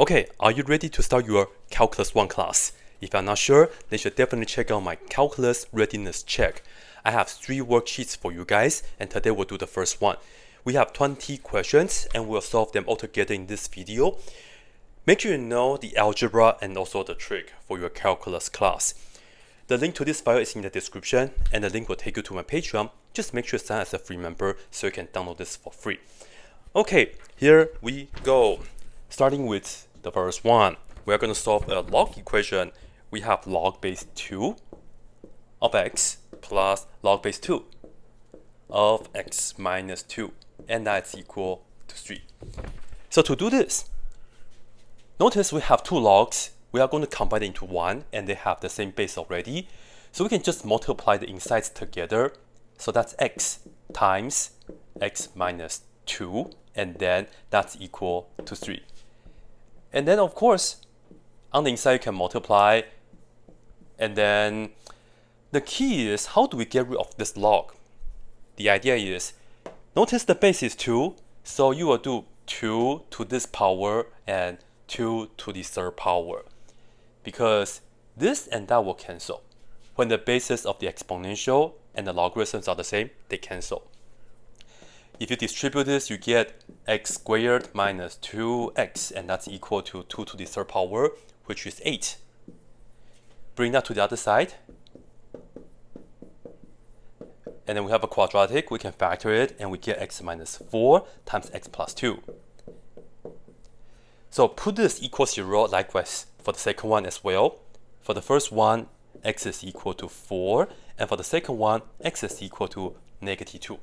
Okay, are you ready to start your Calculus 1 class? If you're not sure, then you should definitely check out my Calculus Readiness check. I have 3 worksheets for you guys, and today we'll do the first one. We have 20 questions, and we'll solve them all together in this video. Make sure you know the algebra and also the trig for your Calculus class. The link to this file is in the description, and the link will take you to my Patreon. Just make sure to sign as a free member so you can download this for free. Okay, here we go. Starting with the first one, we're going to solve a log equation. We have log base 2 of x plus log base 2 of x minus 2, and that's equal to 3. So to do this, notice we have 2 logs. We are going to combine it into one, and they have the same base already. So we can just multiply the insides together. So that's x times x minus 2, and then that's equal to 3. And then, of course, on the inside you can multiply. And then the key is, how do we get rid of this log? The idea is, notice the base is 2, so you will do 2 to this power and 2 to the third power. Because this and that will cancel. When the bases of the exponential and the logarithms are the same, they cancel. If you distribute this, you get x squared minus 2x, and that's equal to 2 to the third power, which is 8. Bring that to the other side. And then we have a quadratic, we can factor it, and we get x minus 4 times x plus 2. So put this equal 0, likewise for the second one as well. For the first one, x is equal to 4, and for the second one, x is equal to negative 2.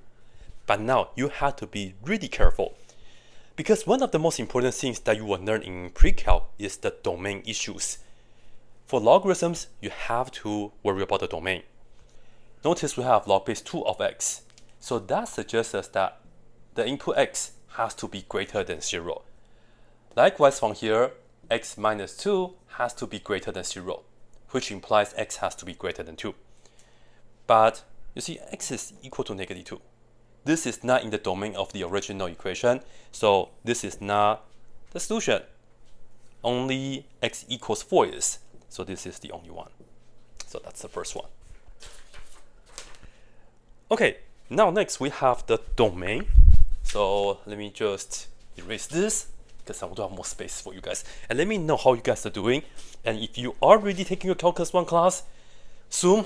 But now you have to be really careful, because one of the most important things that you will learn in pre-calc is the domain issues. For logarithms, you have to worry about the domain. Notice we have log base 2 of x. So that suggests us that the input x has to be greater than 0. Likewise from here, x minus 2 has to be greater than 0, which implies x has to be greater than 2. But you see, x is equal to negative 2. This is not in the domain of the original equation, so this is not the solution. Only x equals 4 is, so this is the only one. So that's the first one. Okay, now next we have the domain. So let me just erase this, because I want to have more space for you guys. And let me know how you guys are doing. And if you are already taking your Calculus 1 class, Zoom,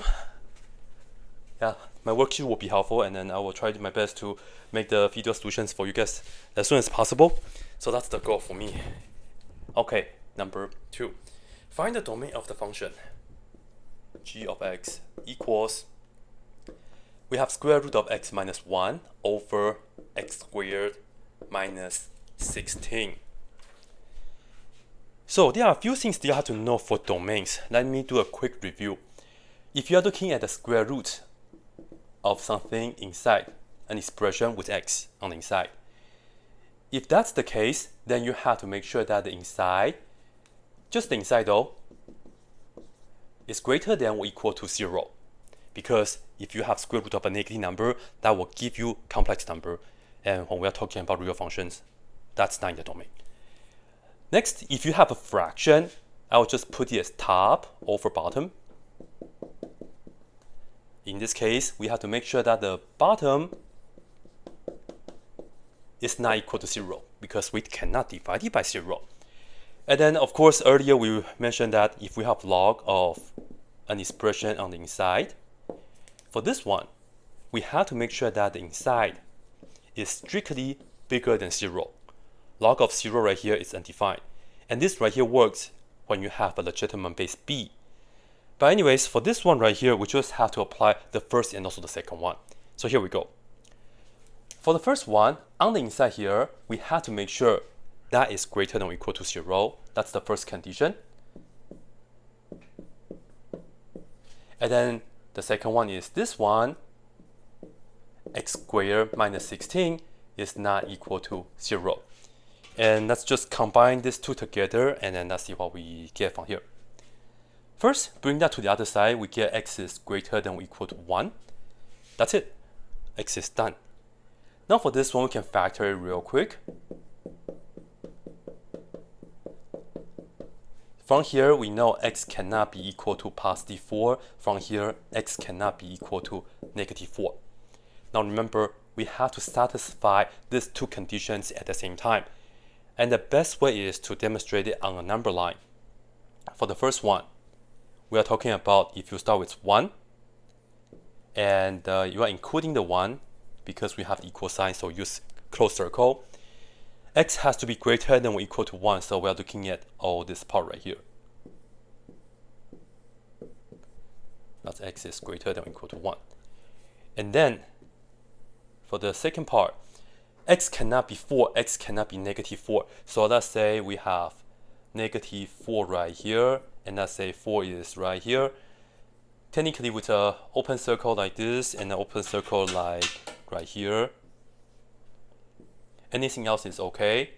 yeah, my worksheet will be helpful, and then I will try my best to make the video solutions for you guys as soon as possible. So that's the goal for me. Okay, number 2. Find the domain of the function g of x equals, we have square root of x minus 1 over x squared minus 16. So there are a few things that you have to know for domains. Let me do a quick review. If you are looking at the square root of something inside an expression with x on the inside, if that's the case, then you have to make sure that the inside, just the inside though, is greater than or equal to 0. Because if you have square root of a negative number, that will give you complex number. And when we are talking about real functions, that's not in the domain. Next, if you have a fraction, I will just put it as top over bottom. In this case, we have to make sure that the bottom is not equal to 0, because we cannot divide it by 0. And then, of course, earlier we mentioned that if we have log of an expression on the inside, for this one, we have to make sure that the inside is strictly bigger than 0. Log of 0 right here is undefined. And this right here works when you have a legitimate base b. But anyways, for this one right here, we just have to apply the first and also the second one. So here we go. For the first one, on the inside here, we have to make sure that is greater than or equal to 0. That's the first condition. And then the second one is this one, x squared minus 16 is not equal to 0. And let's just combine these two together, and then let's see what we get from here. First, bring that to the other side, we get x is greater than or equal to 1. That's it. X is done. Now for this one, we can factor it real quick. From here, we know x cannot be equal to positive 4. From here, x cannot be equal to negative 4. Now remember, we have to satisfy these two conditions at the same time. And the best way is to demonstrate it on a number line. For the first one, we are talking about if you start with 1, and you are including the 1, because we have the equal sign, so use closed circle. X has to be greater than or equal to 1, so we are looking at all this part right here. That's x is greater than or equal to 1. And then, for the second part, x cannot be 4, x cannot be negative 4. So let's say we have negative 4 right here, and let's say 4 is right here. Technically, with an open circle like this and an open circle like right here, anything else is okay.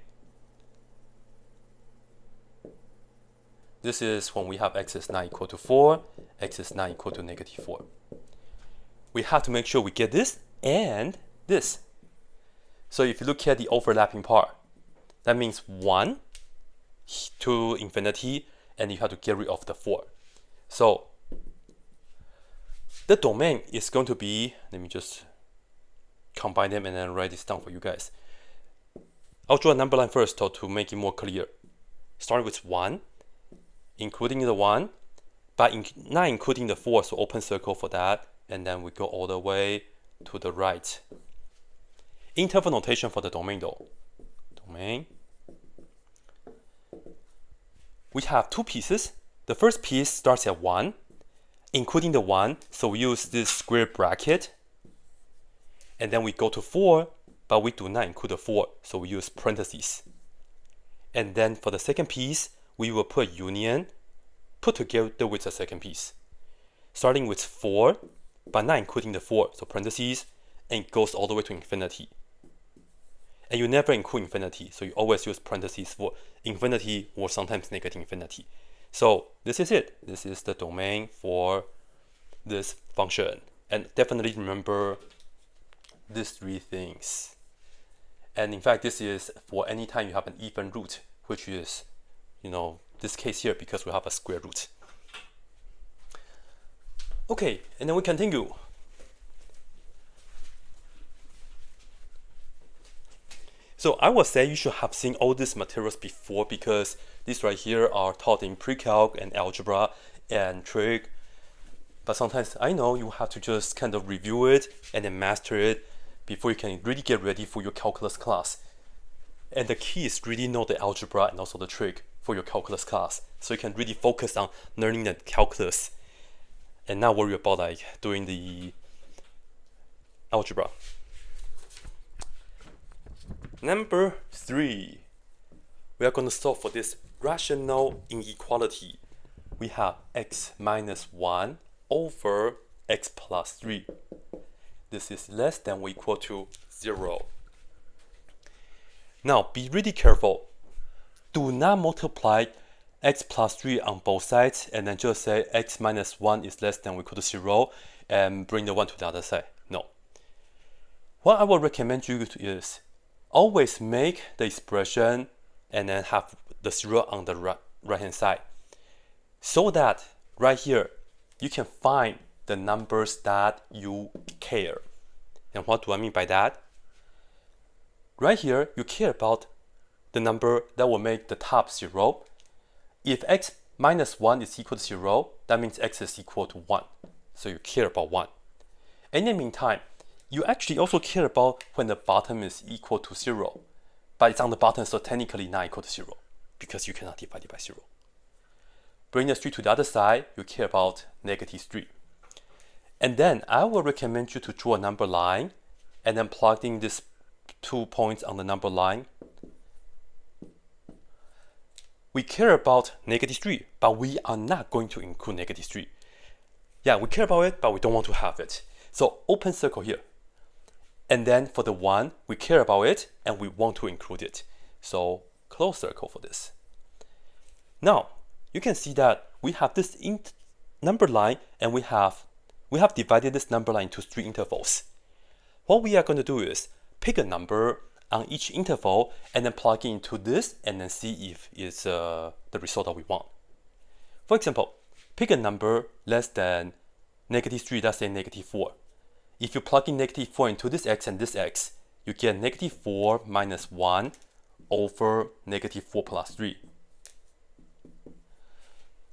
This is when we have x is not equal to 4, x is not equal to negative 4. We have to make sure we get this and this. So if you look at the overlapping part, that means 1 to infinity, and you have to get rid of the 4. So the domain is going to be, let me just combine them and then write this down for you guys. I'll draw a number line first to make it more clear. Start with 1, including the 1, but not including the 4, so open circle for that, and then we go all the way to the right. Interval notation for the domain though. Domain. We have two pieces. The first piece starts at 1, including the 1, so we use this square bracket. And then we go to 4, but we do not include the 4, so we use parentheses. And then for the second piece, we will put union, put together with the second piece. Starting with 4, but not including the 4, so parentheses, and it goes all the way to infinity. And you never include infinity, so you always use parentheses for infinity or sometimes negative infinity. So this is it. This is the domain for this function. And definitely remember these three things. And in fact, this is for any time you have an even root, which is, this case here because we have a square root. Okay, and then we continue. So I would say you should have seen all these materials before, because these right here are taught in pre-calc and algebra and trig. But sometimes I know you have to just kind of review it and then master it before you can really get ready for your calculus class. And the key is really know the algebra and also the trig for your calculus class, so you can really focus on learning the calculus and not worry about doing the algebra. Number 3, we are going to solve for this rational inequality. We have x minus 1 over x plus 3. This is less than or equal to 0. Now be really careful. Do not multiply x plus 3 on both sides and then just say x minus 1 is less than or equal to 0 and bring the 1 to the other side. No. What I will recommend you to is always make the expression and then have the 0 on the right hand side, so that right here you can find the numbers that you care. And what do I mean by that? Right here you care about the number that will make the top 0. If x minus 1 is equal to 0, that means x is equal to 1. So you care about 1. In the meantime, you actually also care about when the bottom is equal to 0. But it's on the bottom, so technically not equal to 0, because you cannot divide it by 0. Bring the 3 to the other side, you care about negative 3. And then I will recommend you to draw a number line and then plug in these 2 points on the number line. We care about negative 3, but we are not going to include negative 3. Yeah, we care about it, but we don't want to have it. So open circle here. And then for the 1, we care about it and we want to include it. So close circle for this. Now, you can see that we have this number line and we have divided this number line into 3 intervals. What we are going to do is pick a number on each interval and then plug it into this and then see if it's the result that we want. For example, pick a number less than -3, let's say -4. If you plug in -4 into this x and this x, you get -4 minus 1 over -4 plus 3.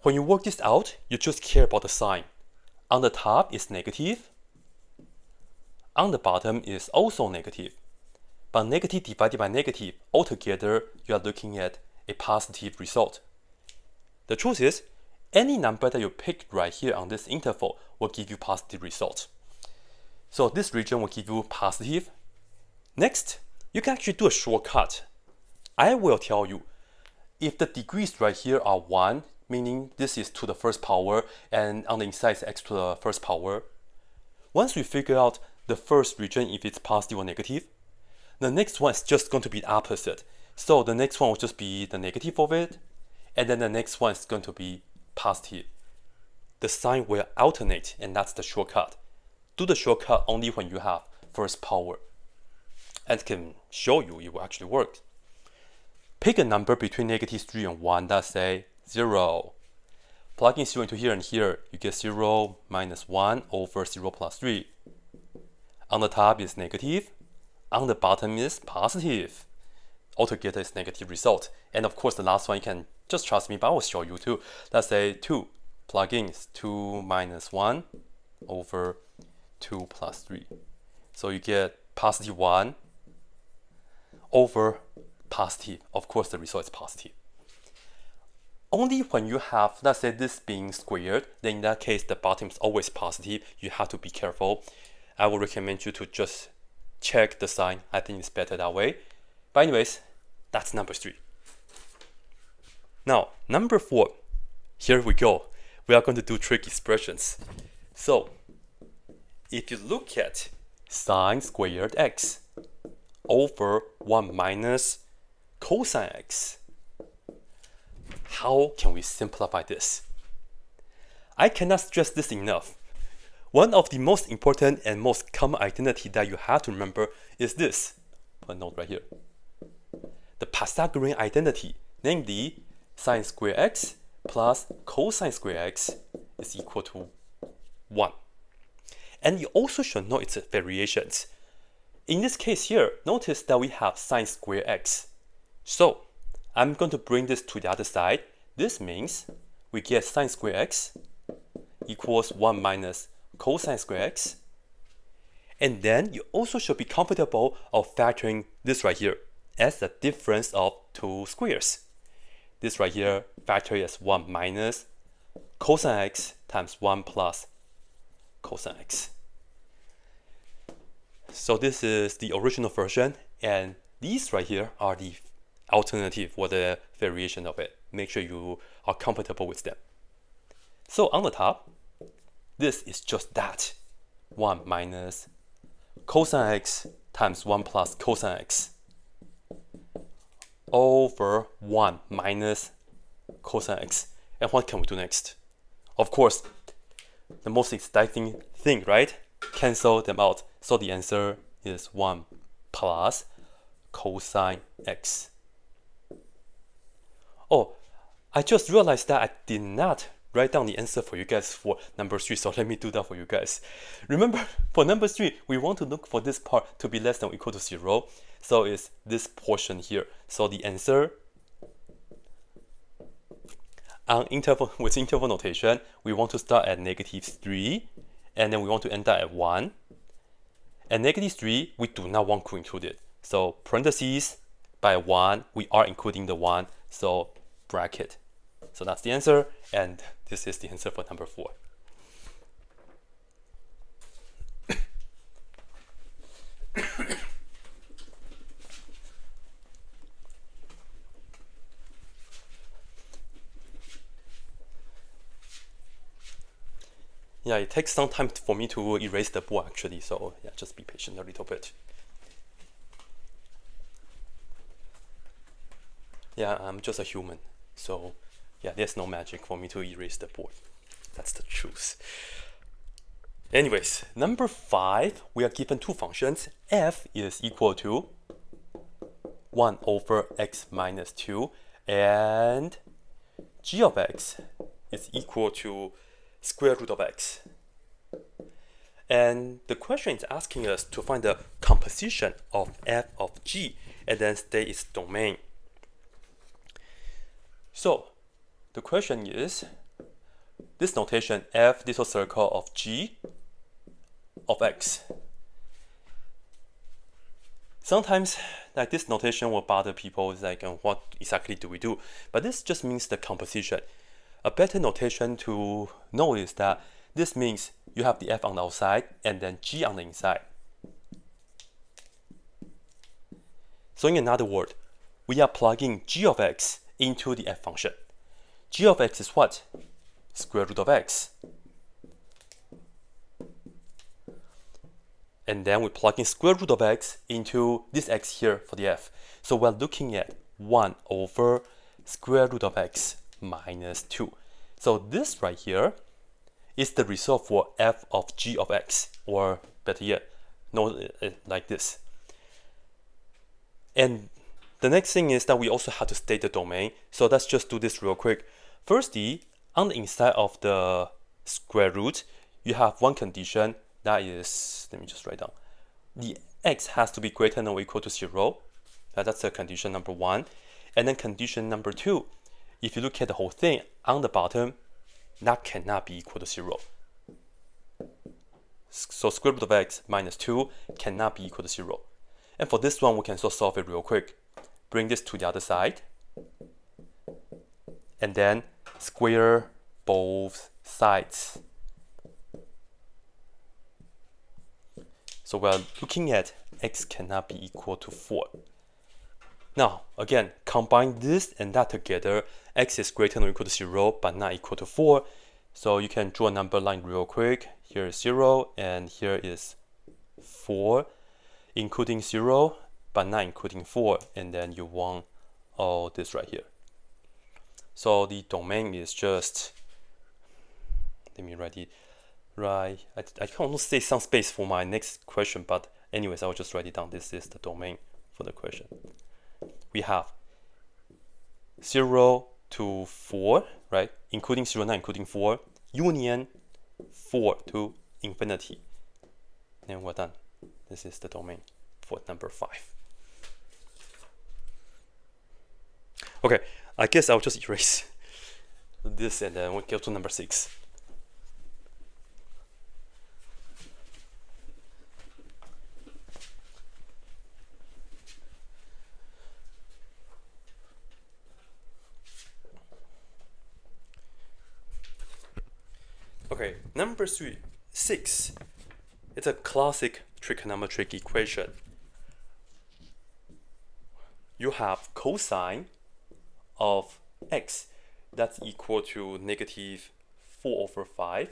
When you work this out, you just care about the sign. On the top is negative. On the bottom is also negative. But negative divided by negative, altogether, you are looking at a positive result. The truth is, any number that you pick right here on this interval will give you positive results. So this region will give you positive. Next, you can actually do a shortcut. I will tell you, if the degrees right here are 1, meaning this is to the first power, and on the inside is x to the first power. Once we figure out the first region, if it's positive or negative, the next one is just going to be the opposite. So the next one will just be the negative of it, and then the next one is going to be positive. The sign will alternate, and that's the shortcut. Do the shortcut only when you have first power. And can show you it will actually work. Pick a number between -3 and 1, let's say 0. Plugging 0 into here and here, you get 0 minus 1 over 0 plus 3. On the top is negative. On the bottom is positive. Altogether is negative result. And of course, the last one, you can just trust me, but I will show you too. Let's say 2. Plug in is 2 minus 1 over 2 plus 3. So you get positive 1 over positive. Of course, the result is positive. Only when you have, let's say, this being squared, then in that case, the bottom is always positive. You have to be careful. I will recommend you to just check the sign. I think it's better that way. But anyways, that's number 3. Now, number 4. Here we go. We are going to do trig expressions. So, if you look at sine squared x over 1 minus cosine x, how can we simplify this? I cannot stress this enough. One of the most important and most common identity that you have to remember is this. Put a note right here. The Pythagorean identity, namely sine squared x plus cosine squared x is equal to 1. And you also should know its variations. In this case here, notice that we have sine squared x. So, I'm going to bring this to the other side. This means we get sine squared x equals 1 minus cosine squared x. And then you also should be comfortable of factoring this right here as the difference of two squares. This right here, factor as 1 minus cosine x times 1 plus cosine x. So this is the original version, and these right here are the alternative or the variation of it. Make sure you are comfortable with them. So on the top, this is just that. 1 minus cosine x times 1 plus cosine x over 1 minus cosine x. And what can we do next? Of course, the most exciting thing, right? Cancel them out. So the answer is 1 plus cosine x. Oh, I just realized that I did not write down the answer for you guys for number 3, so let me do that for you guys. Remember, for number 3, we want to look for this part to be less than or equal to 0. So it's this portion here. So the answer on interval, with interval notation, we want to start at -3, and then we want to end up at 1. At -3, we do not want to include it. So parentheses by 1, we are including the 1, so bracket. So that's the answer, and this is the answer for number 4. Yeah, it takes some time for me to erase the board actually, so yeah, just be patient a little bit. Yeah, I'm just a human, so yeah, there's no magic for me to erase the board. That's the truth. Anyways, number 5, we are given two functions. F is equal to 1 over x minus 2, and g of x is equal to square root of x. And the question is asking us to find the composition of f of g and then state its domain. So the question is, this notation f little circle of g of x. Sometimes like this notation will bother people. It's like, what exactly do we do? But this just means the composition. A better notation to know is that this means you have the f on the outside and then g on the inside. So in another word, we are plugging g of x into the f function. G of x is what? Square root of x. And then we plug in square root of x into this x here for the f. So we're looking at 1 over square root of x minus 2. So this right here is the result for f of g of x, or better yet, know it like this. And the next thing is that we also have to state the domain. So let's just do this real quick. Firstly, on the inside of the square root, you have one condition that is, let me just write down. The x has to be greater than or equal to 0. That's the condition number 1. And then condition number 2, if you look at the whole thing, on the bottom, that cannot be equal to 0. So square root of x minus 2 cannot be equal to 0. And for this one, we can also solve it real quick. Bring this to the other side. And then square both sides. So we're looking at x cannot be equal to 4. Now, again, combine this and that together. X is greater than or equal to 0, but not equal to 4. So you can draw a number line real quick. Here is 0, and here is 4, including 0, but not including 4. And then you want all this right here. So the domain is just, let me write it right. I can almost say some space for my next question, but anyways, I'll just write it down. This is the domain for the question. We have 0 to 4, right? Including 0, not including 4. Union 4 to infinity. And we're done. This is the domain for number 5. Okay, I guess I'll just erase this and then we'll go to number 6. Okay, number 6. It's a classic trigonometric equation. You have cosine of x that's equal to negative 4 over 5.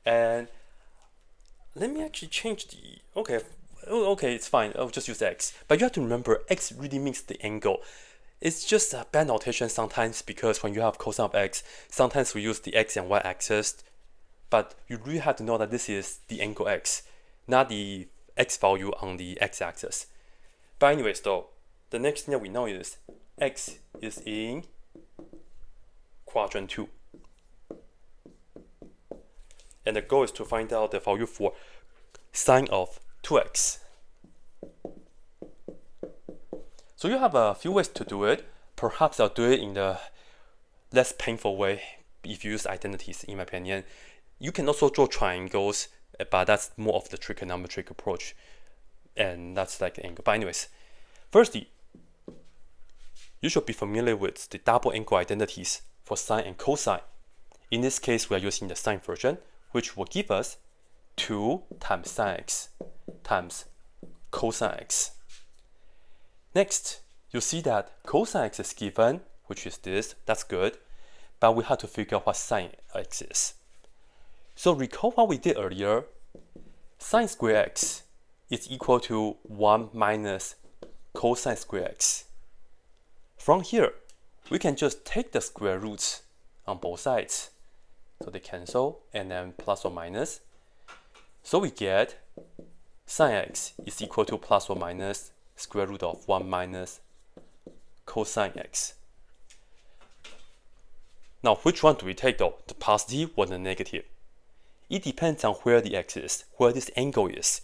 And let me actually change the, okay, it's fine. I'll just use x. But you have to remember, x really means the angle. It's just a bad notation sometimes because when you have cosine of x, sometimes we use the x and y axis, but you really have to know that this is the angle x, not the x value on the x-axis. But anyways though, the next thing that we know is x is in quadrant 2. And the goal is to find out the value for sine of 2x. So you have a few ways to do it. Perhaps I'll do it in the less painful way if you use identities, in my opinion. You can also draw triangles, but that's more of the trigonometric approach. And that's like the angle. But anyways, firstly, you should be familiar with the double angle identities for sine and cosine. In this case, we are using the sine version, which will give us 2 times sine x times cosine x. Next, you see that cosine x is given, which is this, that's good, but we have to figure out what sine x is. So recall what we did earlier. Sine square x is equal to 1 minus cosine square x. From here, we can just take the square roots on both sides. So they cancel, and then plus or minus. So we get sine x is equal to plus or minus square root of 1 minus cosine x. Now, which one do we take though? The positive or the negative? It depends on where the x is, where this angle is.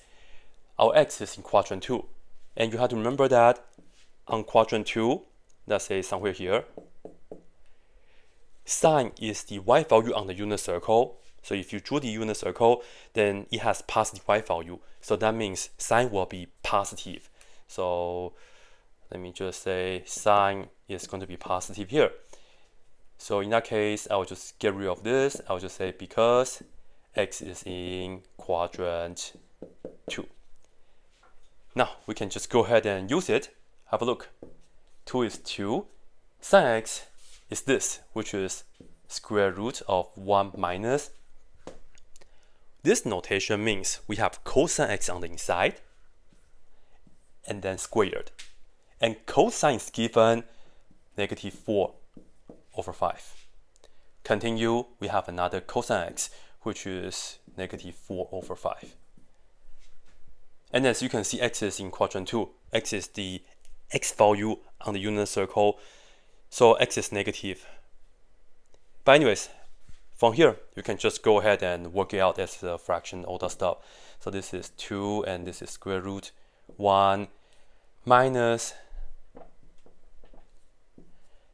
Our x is in quadrant 2. And you have to remember that on quadrant 2, let's say somewhere here, sine is the y value on the unit circle. So if you drew the unit circle, then it has positive y value. So that means sine will be positive. So let me just say sine is going to be positive here. So in that case, I will just get rid of this. I will just say because x is in quadrant 2. Now we can just go ahead and use it. Have a look. 2 is 2. Sine x is this, which is square root of 1 minus. This notation means we have cosine x on the inside and then squared. And cosine is given negative 4 over 5. Continue, we have another cosine x, which is negative 4 over 5. And as you can see, x is in quadrant 2. X is the x value on the unit circle. So x is negative. But anyways, from here, you can just go ahead and work it out as a fraction, all that stuff. So this is 2 and this is square root 1 minus,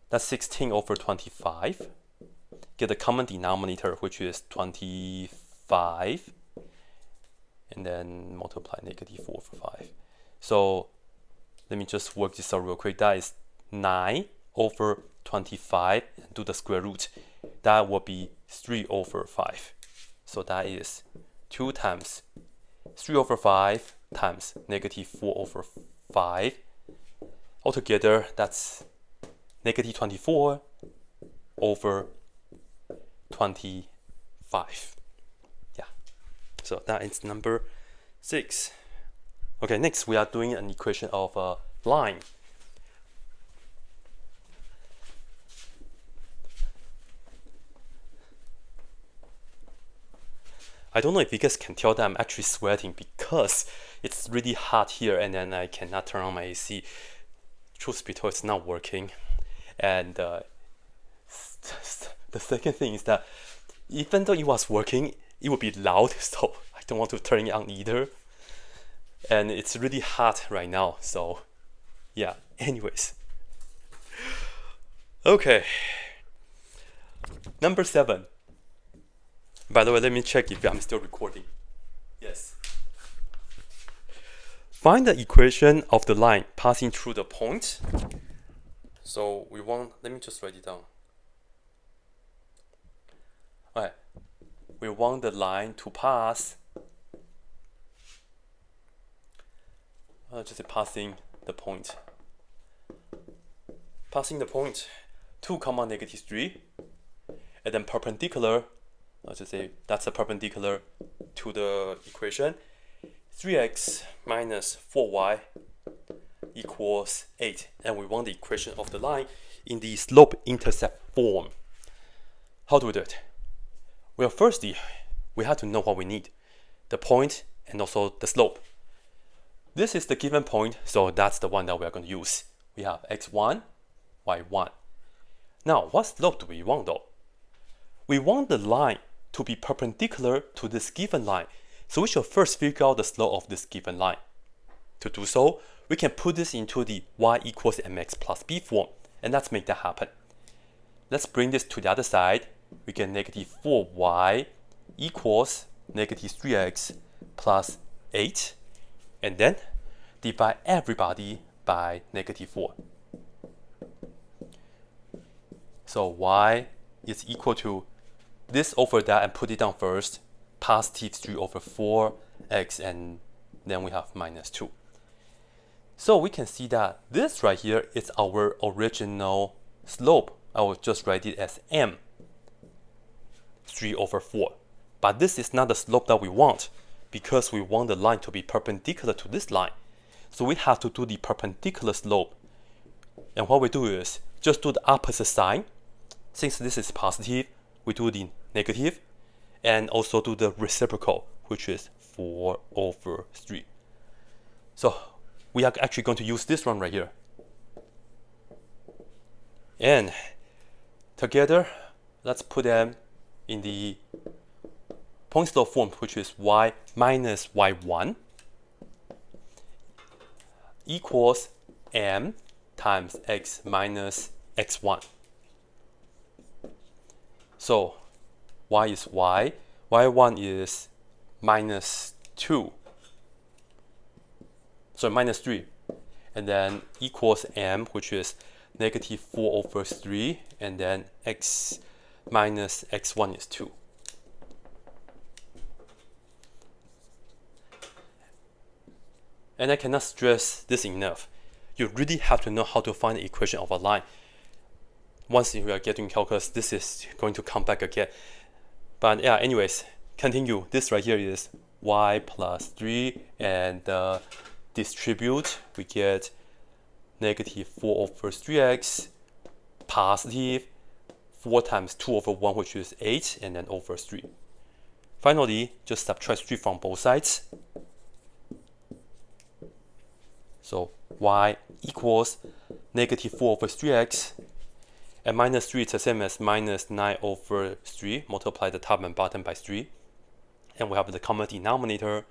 that's 16 over 25. Get the common denominator, which is 25. And then multiply negative 4 over 5. So let me just work this out real quick. That is 9 over 25 and do the square root. That will be 3 over 5. So that is 2 times 3 over 5 times negative 4 over 5. Altogether, that's negative 24 over 25. Yeah. So that is number 6. Okay, next we are doing an equation of a line. I don't know if you guys can tell that I'm actually sweating because it's really hot here and then I cannot turn on my AC. Truth be told, it's not working. And the second thing is that even though it was working, it would be loud, so I don't want to turn it on either. And it's really hot right now, so yeah, anyways. Okay. Number 7. By the way, let me check if I'm still recording. Yes. Find the equation of the line passing through the point. So we want, let me just write it down. Alright. We want the line to pass, just passing the point. Passing the point 2 comma negative 3, and then perpendicular, let's just say that's a perpendicular to the equation. 3x minus 4y equals 8, and we want the equation of the line in the slope-intercept form. How do we do it? Well, firstly, we have to know what we need. The point and also the slope. This is the given point, so that's the one that we are going to use. We have x1, y1. Now, what slope do we want though? We want the line to be perpendicular to this given line. So we should first figure out the slope of this given line. To do so, we can put this into the y equals mx plus b form, and let's make that happen. Let's bring this to the other side. We get negative 4y equals negative 3x plus 8, and then divide everybody by negative 4. So y is equal to this over that, and put it down first, positive 3 over 4x, and then we have minus 2. So we can see that this right here is our original slope. I will just write it as m, 3 over 4. But this is not the slope that we want, because we want the line to be perpendicular to this line. So we have to do the perpendicular slope. And what we do is just do the opposite sign. Since this is positive, we do the negative, and also do the reciprocal, which is 4 over 3. So we are actually going to use this one right here. And together, let's put them in the point law form, which is y minus y1 equals m times x minus x1. So y is y, y1 is minus 2, so minus 3, and then equals m, which is negative 4 over 3, and then x minus x1 is 2. And I cannot stress this enough. You really have to know how to find the equation of a line. Once you are getting calculus, this is going to come back again. But yeah, anyways, continue. This right here is y plus 3, and distribute, we get negative 4 over 3x, positive 4 times 2 over 1, which is 8, and then over 3. Finally, just subtract 3 from both sides. So y equals negative 4 over 3x, and minus 3 is the same as minus 9 over 3. Multiply the top and bottom by 3. And we have the common denominator.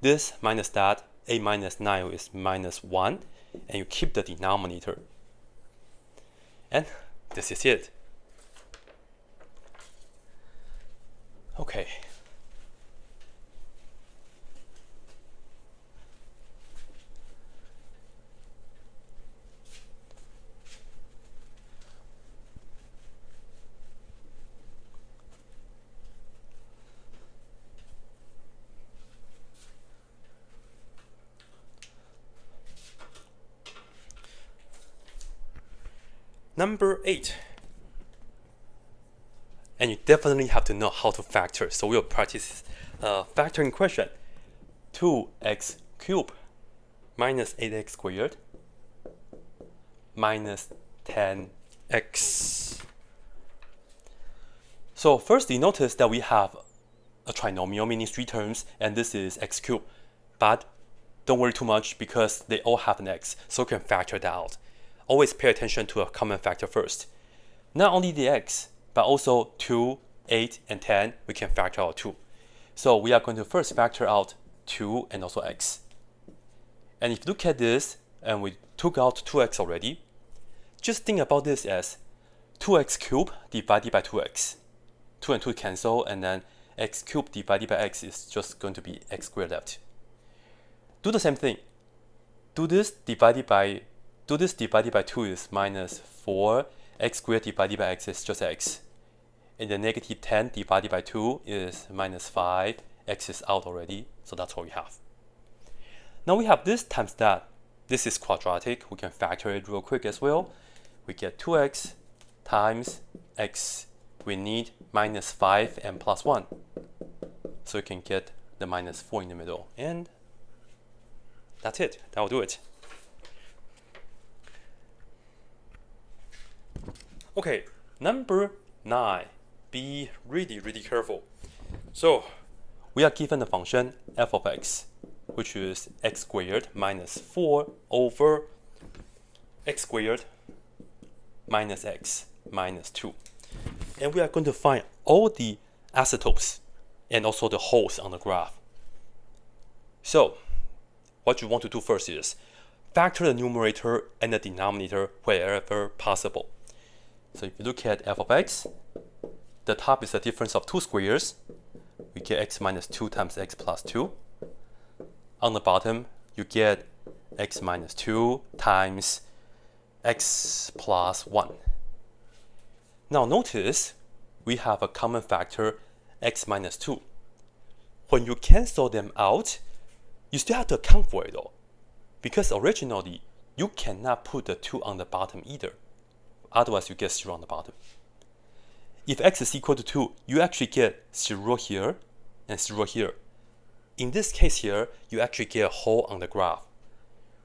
This minus that, 8 minus 9 is minus 1. And you keep the denominator. And this is it. Okay. Number 8. And you definitely have to know how to factor. So we'll practice factoring question. 2x cubed minus 8x squared minus 10x. So first, you notice that we have a trinomial, meaning 3 terms, and this is x cubed. But don't worry too much because they all have an x, so you can factor that out. Always pay attention to a common factor first. Not only the x, but also 2, 8, and 10, we can factor out 2. So we are going to first factor out 2 and also x. And if you look at this, and we took out 2x already, just think about this as 2x cubed divided by 2x. 2 and 2 cancel, and then x cubed divided by x is just going to be x squared left. Do the same thing. This divided by 2 is minus 4. X squared divided by x is just x. And the negative 10 divided by 2 is minus 5. X is out already, so that's what we have. Now we have this times that. This is quadratic. We can factor it real quick as well. We get 2x times x. We need minus 5 and plus 1. So you can get the minus 4 in the middle. And that's it. That will do it. Okay, number 9. Be really careful. So we are given the function f of x, which is x squared minus 4 over x squared minus x minus 2. And we are going to find all the asymptotes and also the holes on the graph. So what you want to do first is factor the numerator and the denominator wherever possible. So if you look at f of x, the top is the difference of 2 squares. We get x minus 2 times x plus 2. On the bottom, you get x minus 2 times x plus 1. Now notice, we have a common factor, x minus 2. When you cancel them out, you still have to account for it though. Because originally, you cannot put the 2 on the bottom either. Otherwise, you get 0 on the bottom. If x is equal to 2, you actually get 0 here and 0 here. In this case here, you actually get a hole on the graph.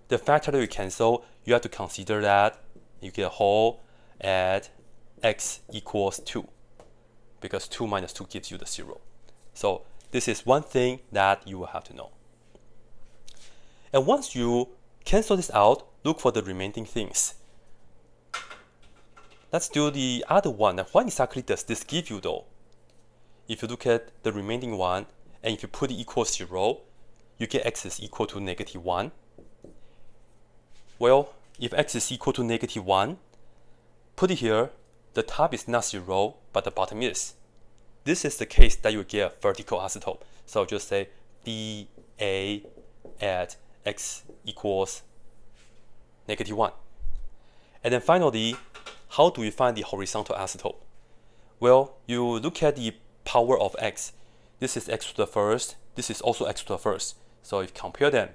The factor that you cancel, you have to consider that you get a hole at x equals 2. Because 2 minus 2 gives you the 0. So this is one thing that you will have to know. And once you cancel this out, look for the remaining things. Let's do the other one. Now, what exactly does this give you though? If you look at the remaining one, and if you put it equals 0, you get x is equal to -1. Well, if x is equal to -1, put it here, the top is not 0, but the bottom is. This is the case that you get a vertical asymptote. So just say dA at x equals -1. And then finally, how do we find the horizontal asymptote? Well, you look at the power of x. This is x to the first. This is also x to the first. So if you compare them,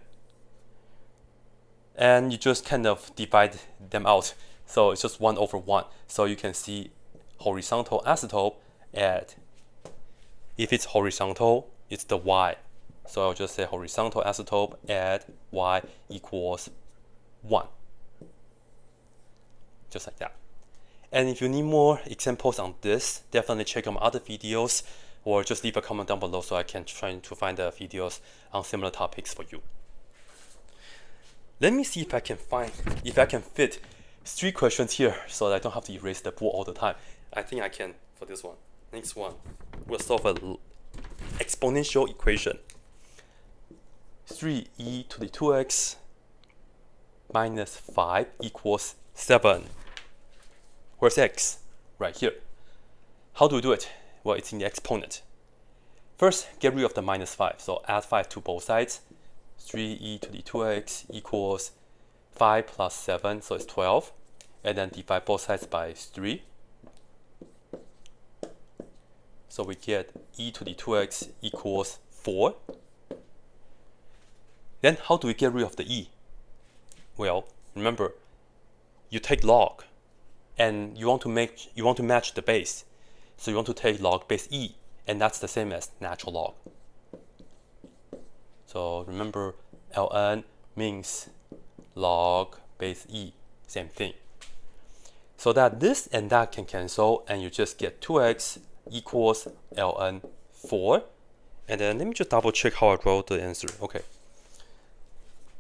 and you just kind of divide them out. So it's just 1 over 1. So you can see horizontal asymptote at, if it's horizontal, it's the y. So I'll just say horizontal asymptote at y equals 1. Just like that. And if you need more examples on this, definitely check out my other videos, or just leave a comment down below so I can try to find the videos on similar topics for you. Let me see if I can fit 3 questions here so that I don't have to erase the board all the time. I think I can for this one. Next one, we'll solve an exponential equation. 3e to the 2x minus 5 equals 7. Where's x? Right here. How do we do it? Well, it's in the exponent. First, get rid of the minus 5. So add 5 to both sides. 3e to the 2x equals 5 plus 7, so it's 12. And then divide both sides by 3. So we get e to the 2x equals 4. Then how do we get rid of the e? Well, remember, you take log, and you want to match the base. So you want to take log base e, and that's the same as natural log. So remember, ln means log base e, same thing. So that this and that can cancel, and you just get 2x equals ln 4. And then let me just double check how I wrote the answer. Okay.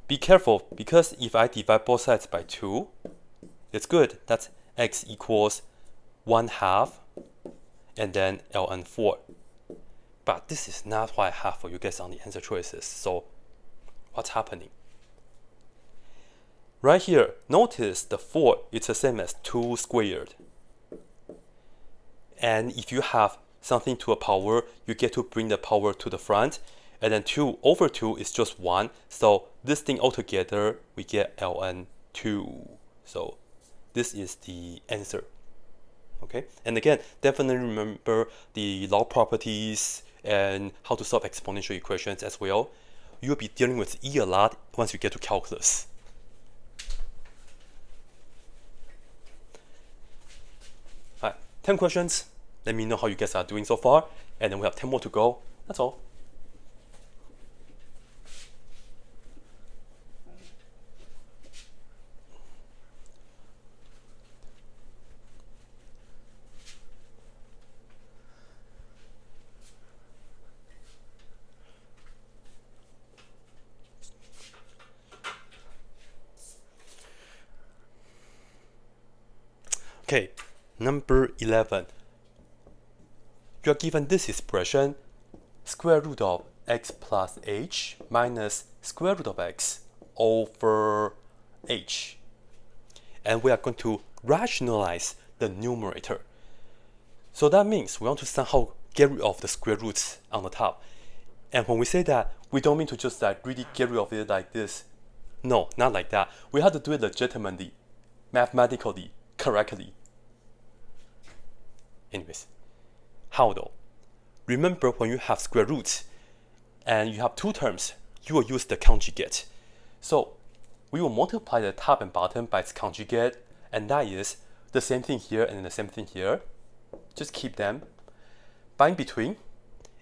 Be careful, because if I divide both sides by 2, it's good. That's x equals 1/2 and then ln 4. But this is not what I have for you guys on the answer choices. So what's happening? Right here, notice the 4 is the same as 2 squared. And if you have something to a power, you get to bring the power to the front. And then 2 over 2 is just 1. So this thing altogether, we get ln 2. So this is the answer. Okay, and again, definitely remember the log properties and how to solve exponential equations as well. You'll be dealing with e a lot once you get to calculus. Alright, 10 questions. Let me know how you guys are doing so far, and then we have 10 more to go. That's all. Okay, number 11. You are given this expression, square root of x plus h minus square root of x over h. And we are going to rationalize the numerator. So that means we want to somehow get rid of the square roots on the top. And when we say that, we don't mean to just really get rid of it like this. No, not like that. We have to do it legitimately, mathematically, correctly. Anyways, how though? Remember, when you have square roots and you have 2 terms, you will use the conjugate. So we will multiply the top and bottom by its conjugate, and that is the same thing here and the same thing here. Just keep them. But in between,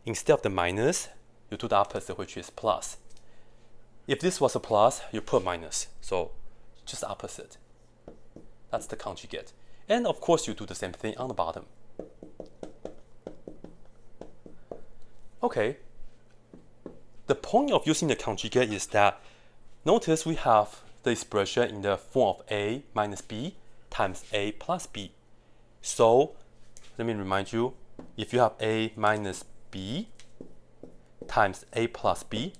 instead of the minus, you do the opposite, which is plus. If this was a plus, you put minus. So just opposite. That's the conjugate. And of course, you do the same thing on the bottom. Okay. The point of using the conjugate is that, notice we have the expression in the form of a minus b times a plus b. So let me remind you, if you have a minus b times a plus b,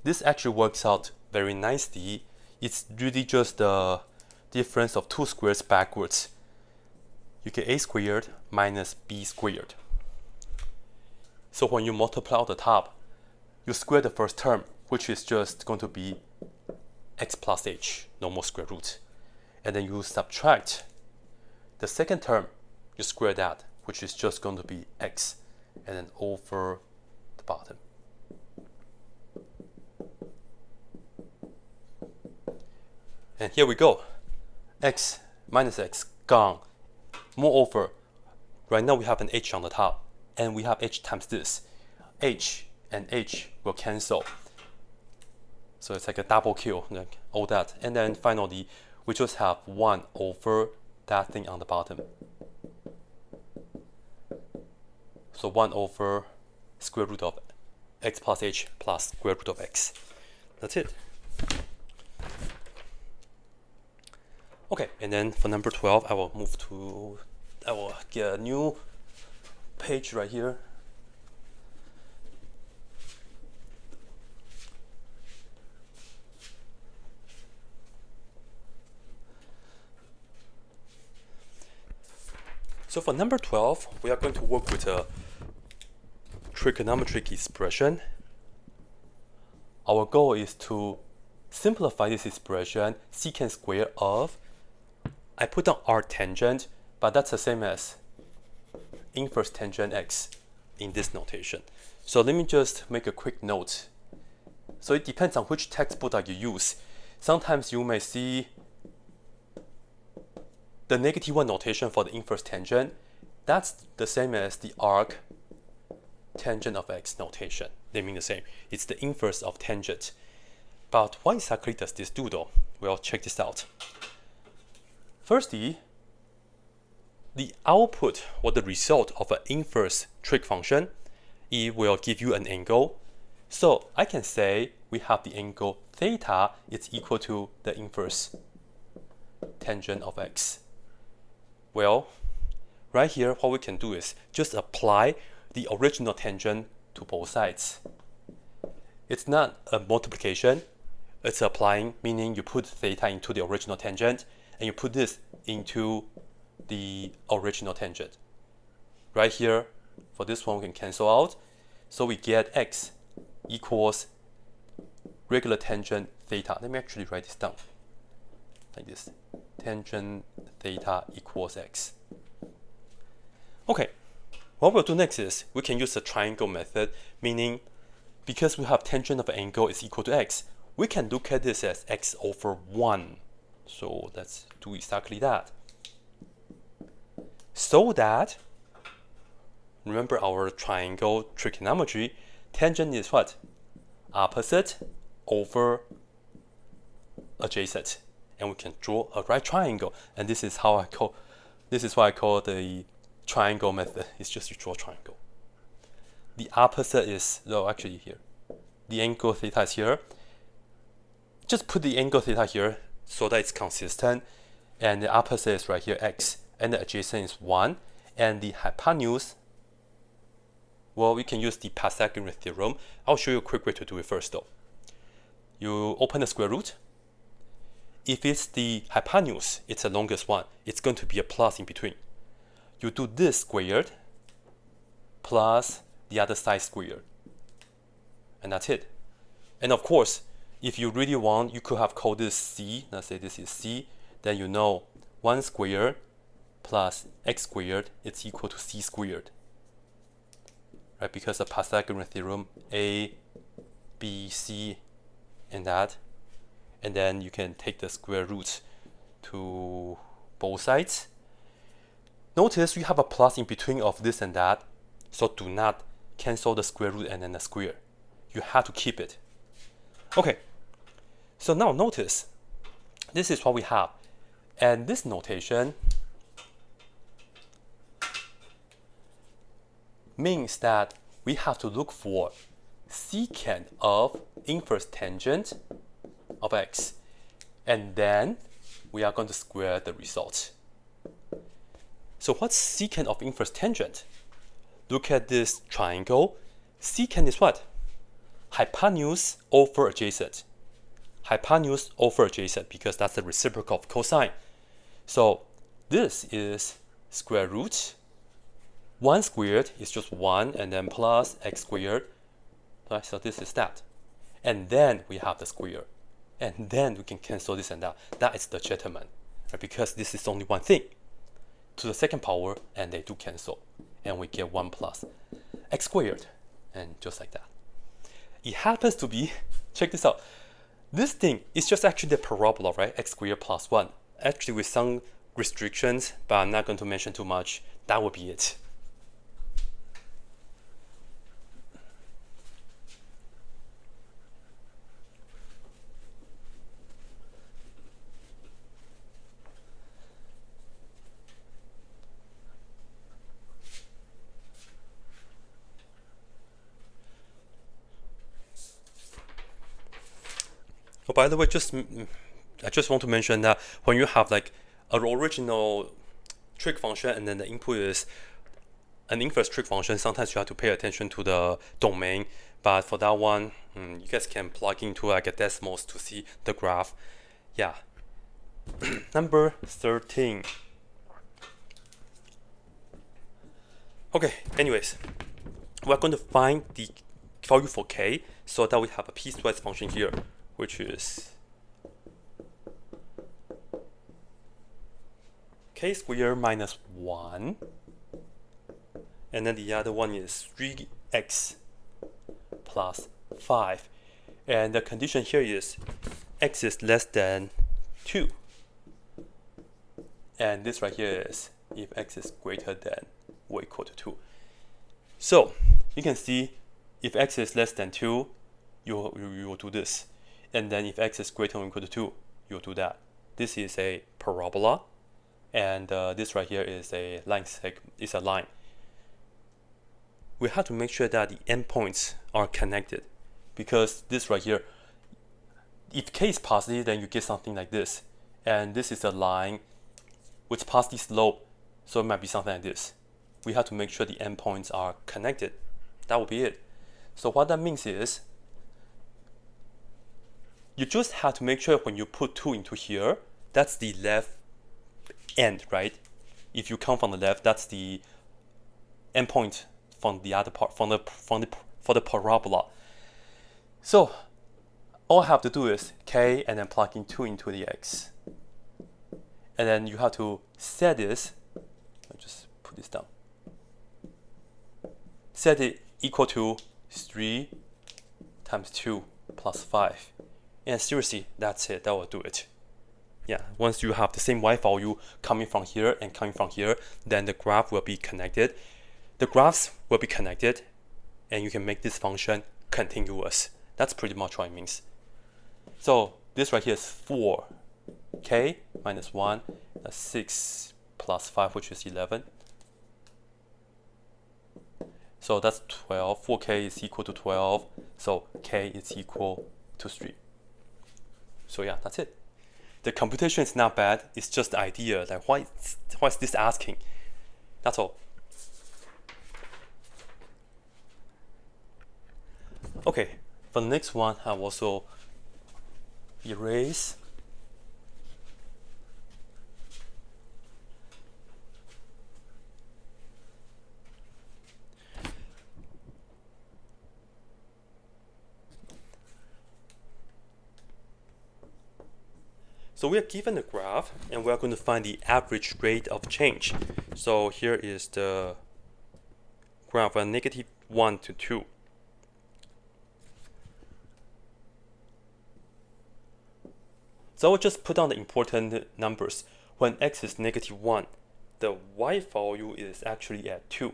this actually works out very nicely. It's really just the difference of two squares backwards. You get a squared minus b squared. So when you multiply out the top, you square the first term, which is just going to be x plus h, normal square root. And then you subtract the second term, you square that, which is just going to be x, and then over the bottom. And here we go. X minus x gone. Moreover, right now we have an h on the top, and we have h times this. H and h will cancel. So it's like a double kill, like all that. And then finally, we just have 1 over that thing on the bottom. So 1 over square root of x plus h plus square root of x. That's it. Okay, and then for number 12, I will get a new page right here. So for number 12, we are going to work with a trigonometric expression. Our goal is to simplify this expression, secant square of, I put down arctangent, but that's the same as inverse tangent x in this notation. So let me just make a quick note. So it depends on which textbook that you use. Sometimes you may see the -1 notation for the inverse tangent. That's the same as the arc tangent of x notation. They mean the same. It's the inverse of tangent. But what exactly does this do though? Well, check this out. Firstly, the output or the result of an inverse trig function, it will give you an angle. So I can say we have the angle theta is equal to the inverse tangent of x. Well, right here, what we can do is just apply the original tangent to both sides. It's not a multiplication, it's applying, meaning you put theta into the original tangent, and you put this into the original tangent. Right here, for this one, we can cancel out. So we get x equals regular tangent theta. Let me actually write this down like this. Tangent theta equals x. Okay, what we'll do next is we can use the triangle method, meaning because we have tangent of an angle is equal to x, we can look at this as x over 1. So let's do exactly that. So that, remember our triangle trigonometry, tangent is what? Opposite over adjacent. And we can draw a right triangle. And this is why I call the triangle method. It's just you draw a triangle. The opposite is, no, actually here. The angle theta is here. Just put the angle theta here so that it's consistent. And the opposite is right here, x. And the adjacent is 1. And the hypotenuse, well, we can use the Pythagorean theorem. I'll show you a quick way to do it first though. You open the square root. If it's the hypotenuse, it's the longest one. It's going to be a plus in between. You do this squared plus the other side squared. And that's it. And of course, if you really want, you could have called this c. Let's say this is c. Then you know 1 squared plus x squared is equal to c squared. Right? Because the Pythagorean theorem, a, b, c, and that. And then you can take the square root to both sides. Notice you have a plus in between of this and that. So do not cancel the square root and then the square. You have to keep it. Okay. So now notice, this is what we have. And this notation means that we have to look for secant of inverse tangent of x. And then we are going to square the result. So what's secant of inverse tangent? Look at this triangle. Secant is what? Hypotenuse over adjacent. Hypotenuse over adjacent, because that's the reciprocal of cosine. So this is square root. 1 squared is just 1, and then plus x squared. Right, so this is that. And then we have the square. And then we can cancel this and that. That is legitimate, right? Because this is only one thing. To the second power, and they do cancel. And we get 1 plus x squared. And just like that. It happens to be, check this out. This thing is just actually the parabola, right? X squared plus 1. Actually with some restrictions, but I'm not going to mention too much. That would be it. Oh, by the way, I just want to mention that when you have like an original trig function and then the input is an inverse trig function, sometimes you have to pay attention to the domain. But for that one, you guys can plug into like a decimals to see the graph. Yeah. Number 13. Okay, anyways, we're going to find the value for k so that we have a piecewise function here, which is k squared minus 1, and then the other one is 3x plus 5, and the condition here is x is less than 2, and this right here is if x is greater than or equal to 2. So you can see if x is less than 2, you will do this. And then if x is greater or equal to 2, you'll do that. This is a parabola, and this right here is a line. It's a line. We have to make sure that the endpoints are connected, because this right here, if k is positive, then you get something like this, and this is a line with positive slope, so it might be something like this. We have to make sure the endpoints are connected. That will be it. So what that means is, you just have to make sure when you put 2 into here, that's the left end, right? If you count from the left, that's the endpoint from the other part, for the parabola. So all I have to do is k and then plug in 2 into the x. And then you have to set this, I'll just put this down. Set it equal to 3 times 2 plus 5. And seriously, that's it. That will do it. Yeah, once you have the same y value coming from here and coming from here, then the graph will be connected. The graphs will be connected, and you can make this function continuous. That's pretty much what it means. So this right here is 4k minus 1, that's 6 plus 5, which is 11. So that's 12. 4k is equal to 12. So k is equal to 3. So yeah, that's it. The computation is not bad. It's just the idea, like why is this asking? That's all. Okay, for the next one, I'll also erase. So we are given a graph, and we are going to find the average rate of change. So here is the graph from -1 to 2. So I'll just put down the important numbers. When x is -1, the y value is actually at 2.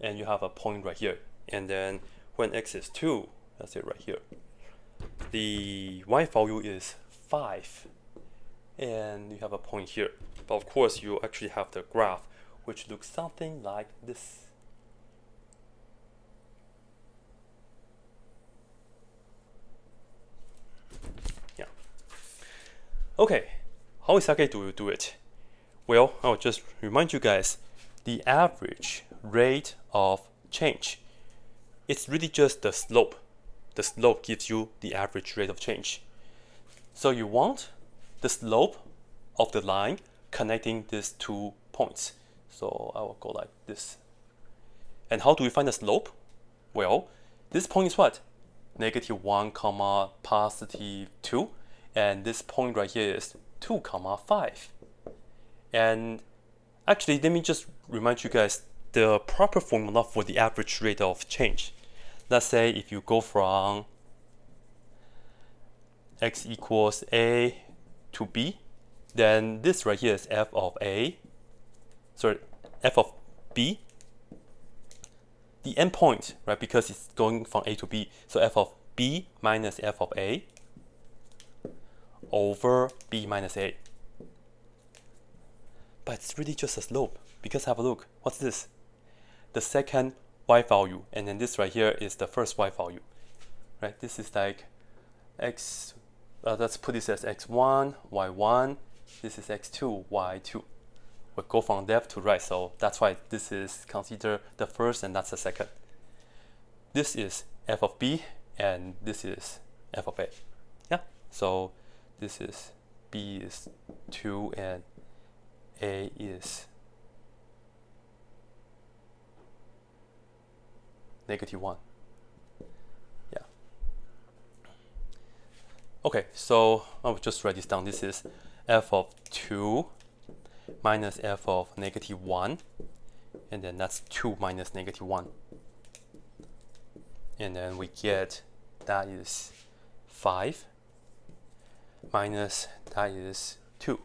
And you have a point right here. And then when x is 2, that's it right here, the y value is 5, and you have a point here. But of course, you actually have the graph, which looks something like this. Yeah. Okay, how exactly do you do it? Well, I'll just remind you guys, the average rate of change, it's really just the slope. The slope gives you the average rate of change. So you want the slope of the line connecting these 2 points. So I will go like this. And how do we find the slope? Well, this point is what? -1, +2. And this point right here is 2, 5. And actually, let me just remind you guys the proper formula for the average rate of change. Let's say if you go from x equals a to b, then this right here is f of b. The endpoint, right, because it's going from a to b, so f of b minus f of a over b minus a. But it's really just a slope, because have a look. What's this? The second y value, and then this right here is the first y value, right? This is like x, let's put this as x1, y1, this is x2, y2. We go from left to right, so that's why this is considered the first and that's the second. This is f of b, and this is f of a. Yeah, so this is b is 2 and a is -1. Yeah. Okay, so I will just write this down. This is f of 2 minus f of -1, and then that's 2 minus -1. And then we get that is 5 minus that is 2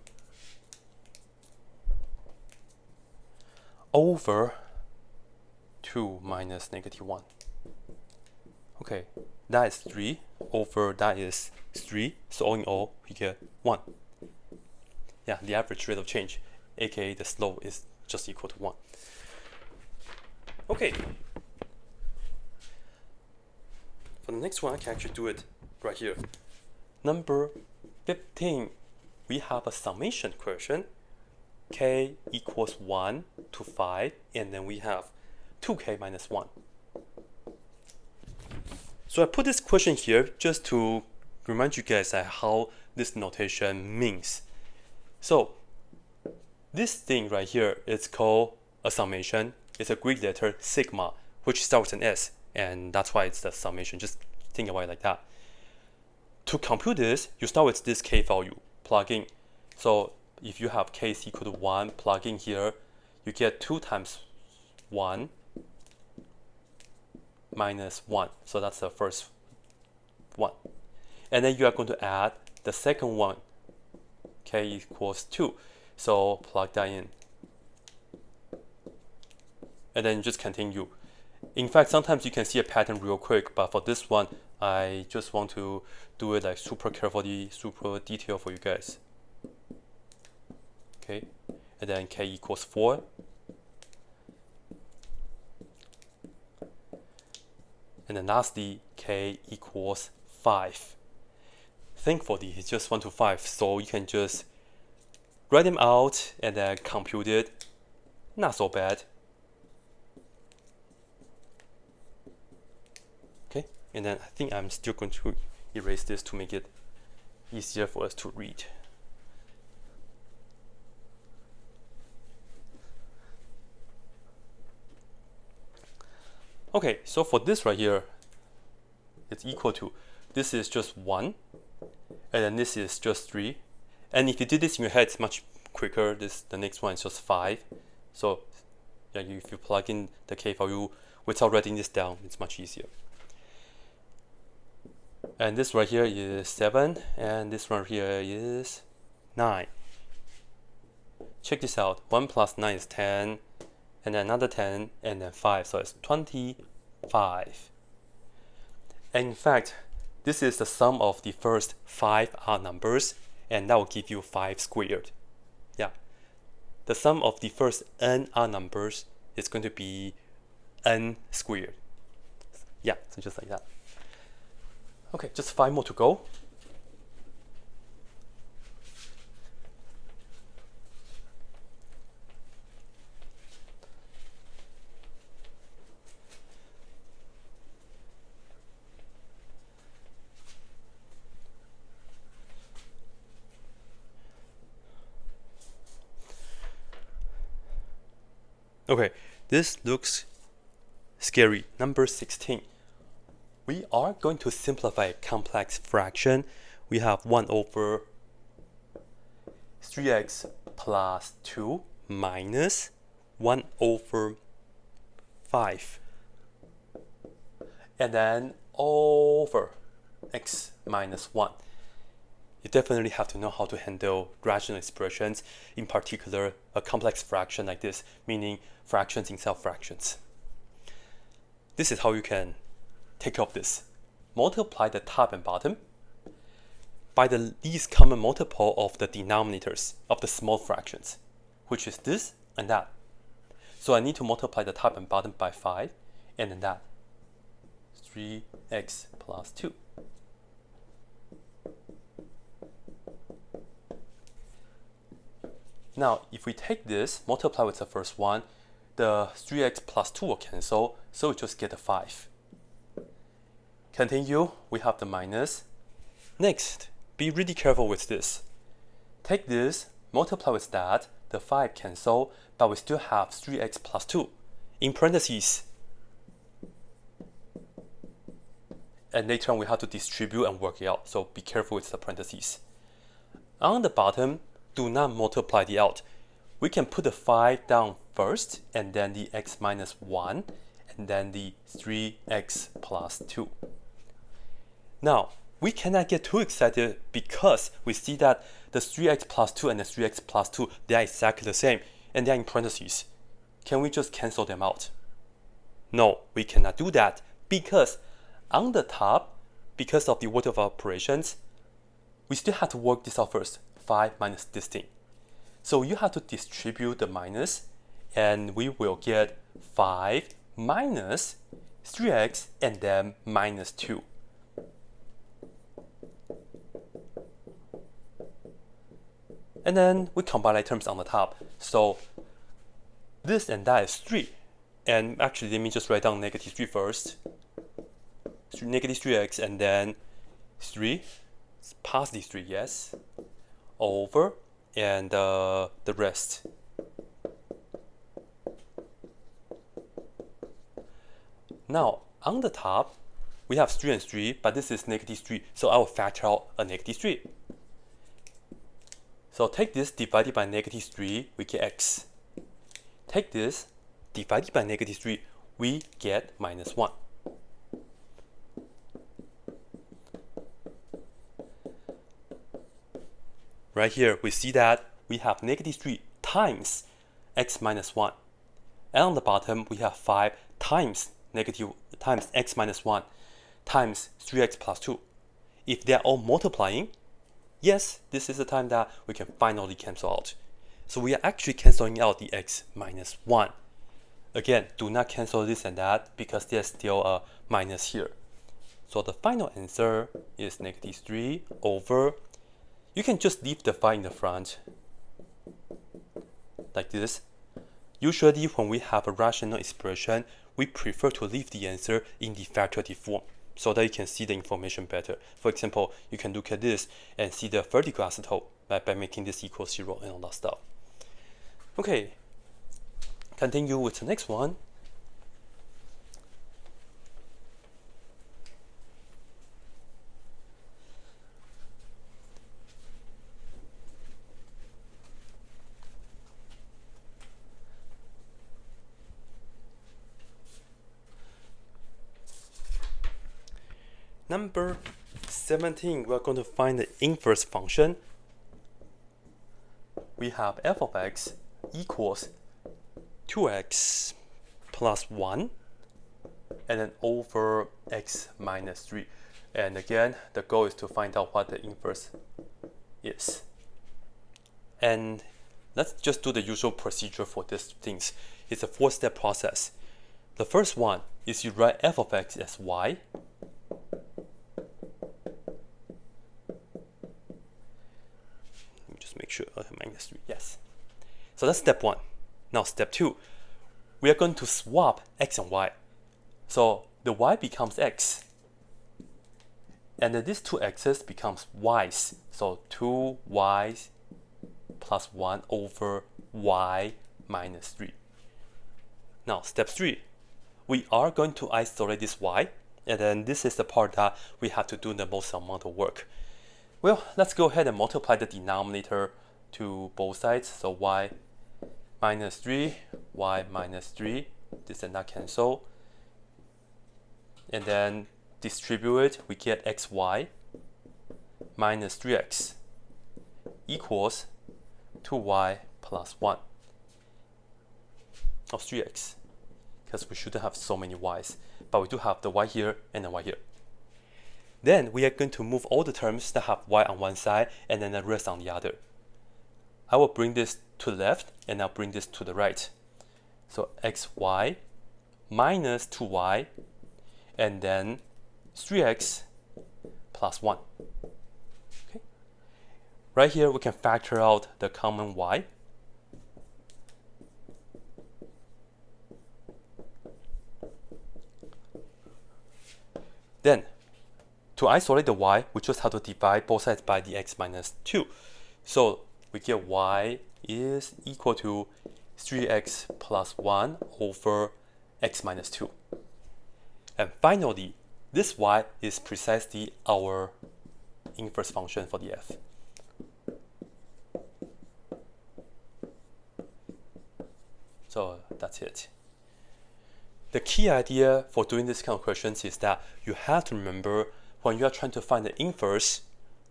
over 2 minus -1. Okay, that is 3 over that is 3. So all in all, we get 1. Yeah, the average rate of change, aka the slope, is just equal to 1. Okay. For the next one, I can actually do it right here. Number 15, we have a summation question. K equals 1 to 5, and then we have 2k minus 1. So I put this question here just to remind you guys how this notation means. So this thing right here is called a summation. It's a Greek letter sigma, which starts with an S, and that's why it's the summation. Just think about it like that. To compute this, you start with this k value, plug in. So if you have k is equal to 1, plug in here, you get 2 times 1 minus 1. So that's the first one. And then you are going to add the second one, k equals 2. So plug that in. And then just continue. In fact, sometimes you can see a pattern real quick, but for this one, I just want to do it like super carefully, super detailed for you guys. Okay, and then k equals 4. And then lastly, k equals 5. Thankfully, it's just 1 to 5, so you can just write them out and then compute it. Not so bad. Okay, and then I think I'm still going to erase this to make it easier for us to read. Okay, so for this right here, it's equal to, this is just 1, and then this is just 3. And if you did this in your head, it's much quicker. The next one is just 5. So yeah, if you plug in the k value without writing this down, it's much easier. And this right here is 7, and this one here is 9. Check this out. 1 plus 9 is 10, and then another 10, and then 5, so it's 25. And in fact, this is the sum of the first 5 odd numbers, and that will give you 5 squared. Yeah, the sum of the first n odd numbers is going to be n squared. Yeah, so just like that. Okay, just 5 more to go. Okay, this looks scary. Number 16. We are going to simplify a complex fraction. We have 1 over 3x plus 2 minus 1 over 5. And then over x minus 1. You definitely have to know how to handle rational expressions, in particular a complex fraction like this, meaning fractions inside fractions. This is how you can take care of this. Multiply the top and bottom by the least common multiple of the denominators of the small fractions, which is this and that. So I need to multiply the top and bottom by 5, and then that. 3x plus 2. Now, if we take this, multiply with the first one, the 3x plus 2 will cancel, so we just get a 5. Continue, we have the minus. Next, be really careful with this. Take this, multiply with that, the 5 cancel, but we still have 3x plus 2 in parentheses. And later on we have to distribute and work it out, so be careful with the parentheses. On the bottom, do not multiply it out. We can put the 5 down first, and then the x minus 1, and then the 3x plus 2. Now, we cannot get too excited because we see that the 3x plus 2 and the 3x plus 2, they are exactly the same, and they are in parentheses. Can we just cancel them out? No, we cannot do that, because on the top, because of the order of operations, we still have to work this out first. 5 minus this thing. So you have to distribute the minus, and we will get 5 minus 3x and then minus 2. And then we combine like terms on the top. So this and that is 3. And actually, let me just write down negative 3 first. Negative 3x and then 3. It's positive 3, yes. Over and the rest. Now, on the top, we have 3 and 3, but this is negative 3, so I will factor out a negative 3. So take this divided by negative 3, we get x. Take this divided by negative 3, we get minus 1. Right here, we see that we have negative 3 times x minus 1. And on the bottom, we have 5 times x minus 1 times 3x plus 2. If they are all multiplying, yes, this is the time that we can finally cancel out. So we are actually canceling out the x minus 1. Again, do not cancel this and that because there's still a minus here. So the final answer is negative 3 over. You can just leave the 5 in the front, like this. Usually when we have a rational expression, we prefer to leave the answer in the factorative form so that you can see the information better. For example, you can look at this and see the vertical asymptote by making this equal 0 and all that stuff. Okay, continue with the next one. Number 17, we're going to find the inverse function. We have f of x equals 2x plus 1 and then over x minus 3. And again, the goal is to find out what the inverse is. And let's just do the usual procedure for these things. It's a 4-step process. The first one is you write f of x as y. Make sure minus 3, yes. So that's step 1. Now step 2, we are going to swap x and y. So the y becomes x, and then these two x's becomes y's. So 2y plus 1 over y minus 3. Now, step 3. We are going to isolate this y, and then this is the part that we have to do the most amount of work. Well, let's go ahead and multiply the denominator to both sides. So y minus 3, y minus 3, this does not cancel. And then distribute it, we get xy minus 3x equals 2y plus 1 of 3x, because we shouldn't have so many y's, but we do have the y here and the y here. Then we are going to move all the terms that have y on one side and then the rest on the other. I will bring this to the left and I'll bring this to the right. So xy minus 2y and then 3x plus 1. Okay. Right here we can factor out the common y. Then, to isolate the y, we just have to divide both sides by the x minus 2. So we get y is equal to 3x plus 1 over x minus 2. And finally, this y is precisely our inverse function for the f. So that's it. The key idea for doing this kind of questions is that you have to remember when you are trying to find the inverse,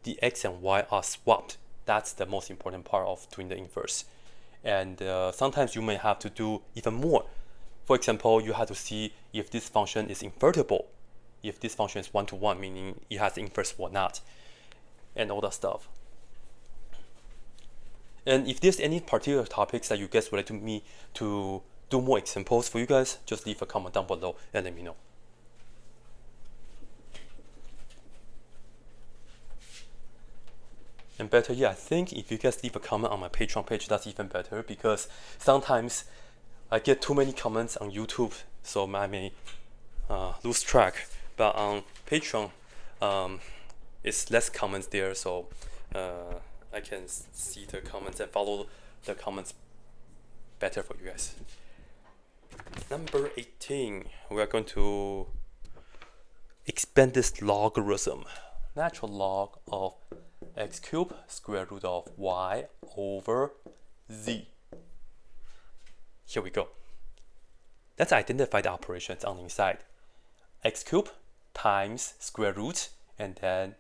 the x and y are swapped. That's the most important part of doing the inverse. And sometimes you may have to do even more. For example, you have to see if this function is invertible, if this function is 1-to-1, meaning it has inverse or not, and all that stuff. And if there's any particular topics that you guys would like me to do more examples for you guys, just leave a comment down below and let me know. And better yet, I think if you guys leave a comment on my Patreon page, that's even better, because sometimes I get too many comments on YouTube, so I may lose track. But on Patreon, it's less comments there, so I can see the comments and follow the comments better for you guys. Number 18, we are going to expand this logarithm. Natural log of x cubed square root of y over z. Here we go. Let's identify the operations on the inside. X cubed times square root and then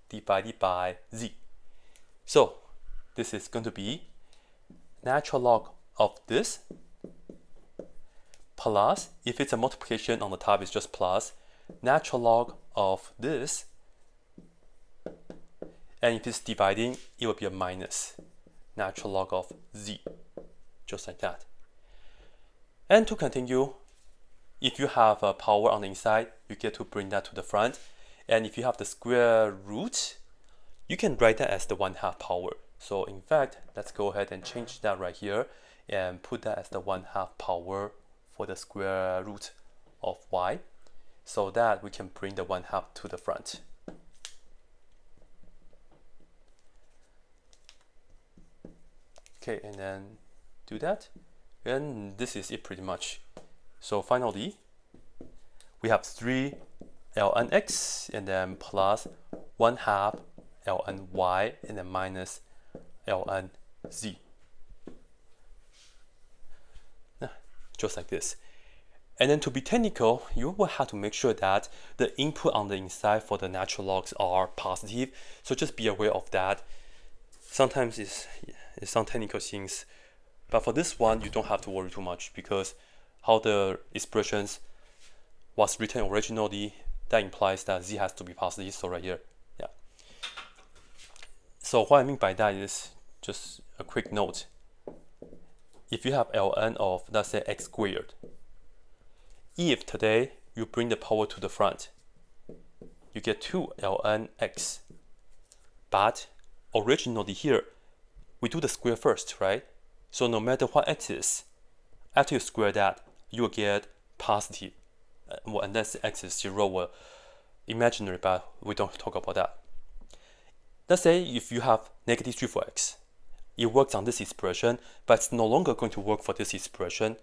divided by z. So this is going to be natural log of this plus, if it's a multiplication on the top, it's just plus, natural log of this, and if it's dividing, it will be a minus, natural log of z, just like that. And to continue, if you have a power on the inside, you get to bring that to the front, and if you have the square root, you can write that as the 1/2 power. So in fact, let's go ahead and change that right here and put that as the 1/2 power for the square root of y, so that we can bring the 1/2 to the front. Okay, and then do that, and this is it pretty much. So finally, we have 3 ln x and then plus 1/2 ln y and then minus ln z. Just like this. And then to be technical, you will have to make sure that the input on the inside for the natural logs are positive. So just be aware of that. Sometimes it's some technical things, but for this one, you don't have to worry too much, because how the expressions was written originally, that implies that z has to be positive. So right here, yeah. So what I mean by that is just a quick note. If you have ln of, let's say, x squared, if today you bring the power to the front, you get 2 ln x. But originally here, we do the square first, right? So no matter what x is, after you square that, you will get positive. Well, unless x is 0 or imaginary, but we don't talk about that. Let's say if you have negative 3 for x, it works on this expression, but it's no longer going to work for this expression.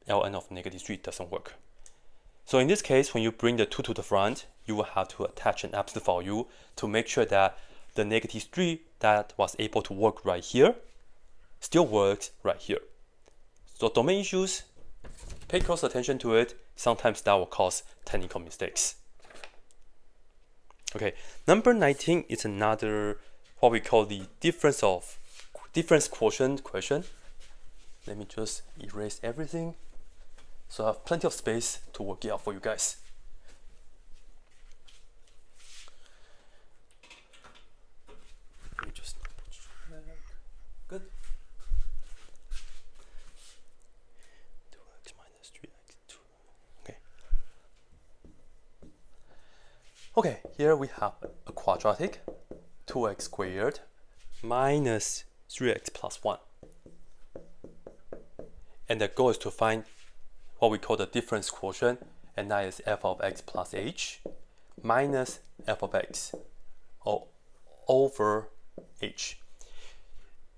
ln of -3 doesn't work. So in this case, when you bring the 2 to the front, you will have to attach an absolute value to make sure that the -3 that was able to work right here still works right here. So domain issues, pay close attention to it. Sometimes that will cause technical mistakes. Okay, number 19 is another what we call the difference quotient question. Let me just erase everything so I have plenty of space to work it out for you guys. Let me just check. Good. 2x minus 3x 2. Okay. Okay, here we have a quadratic, 2x squared minus 3x plus 1. And the goal is to find what we call the difference quotient, and that is f of x plus h minus f of x over h.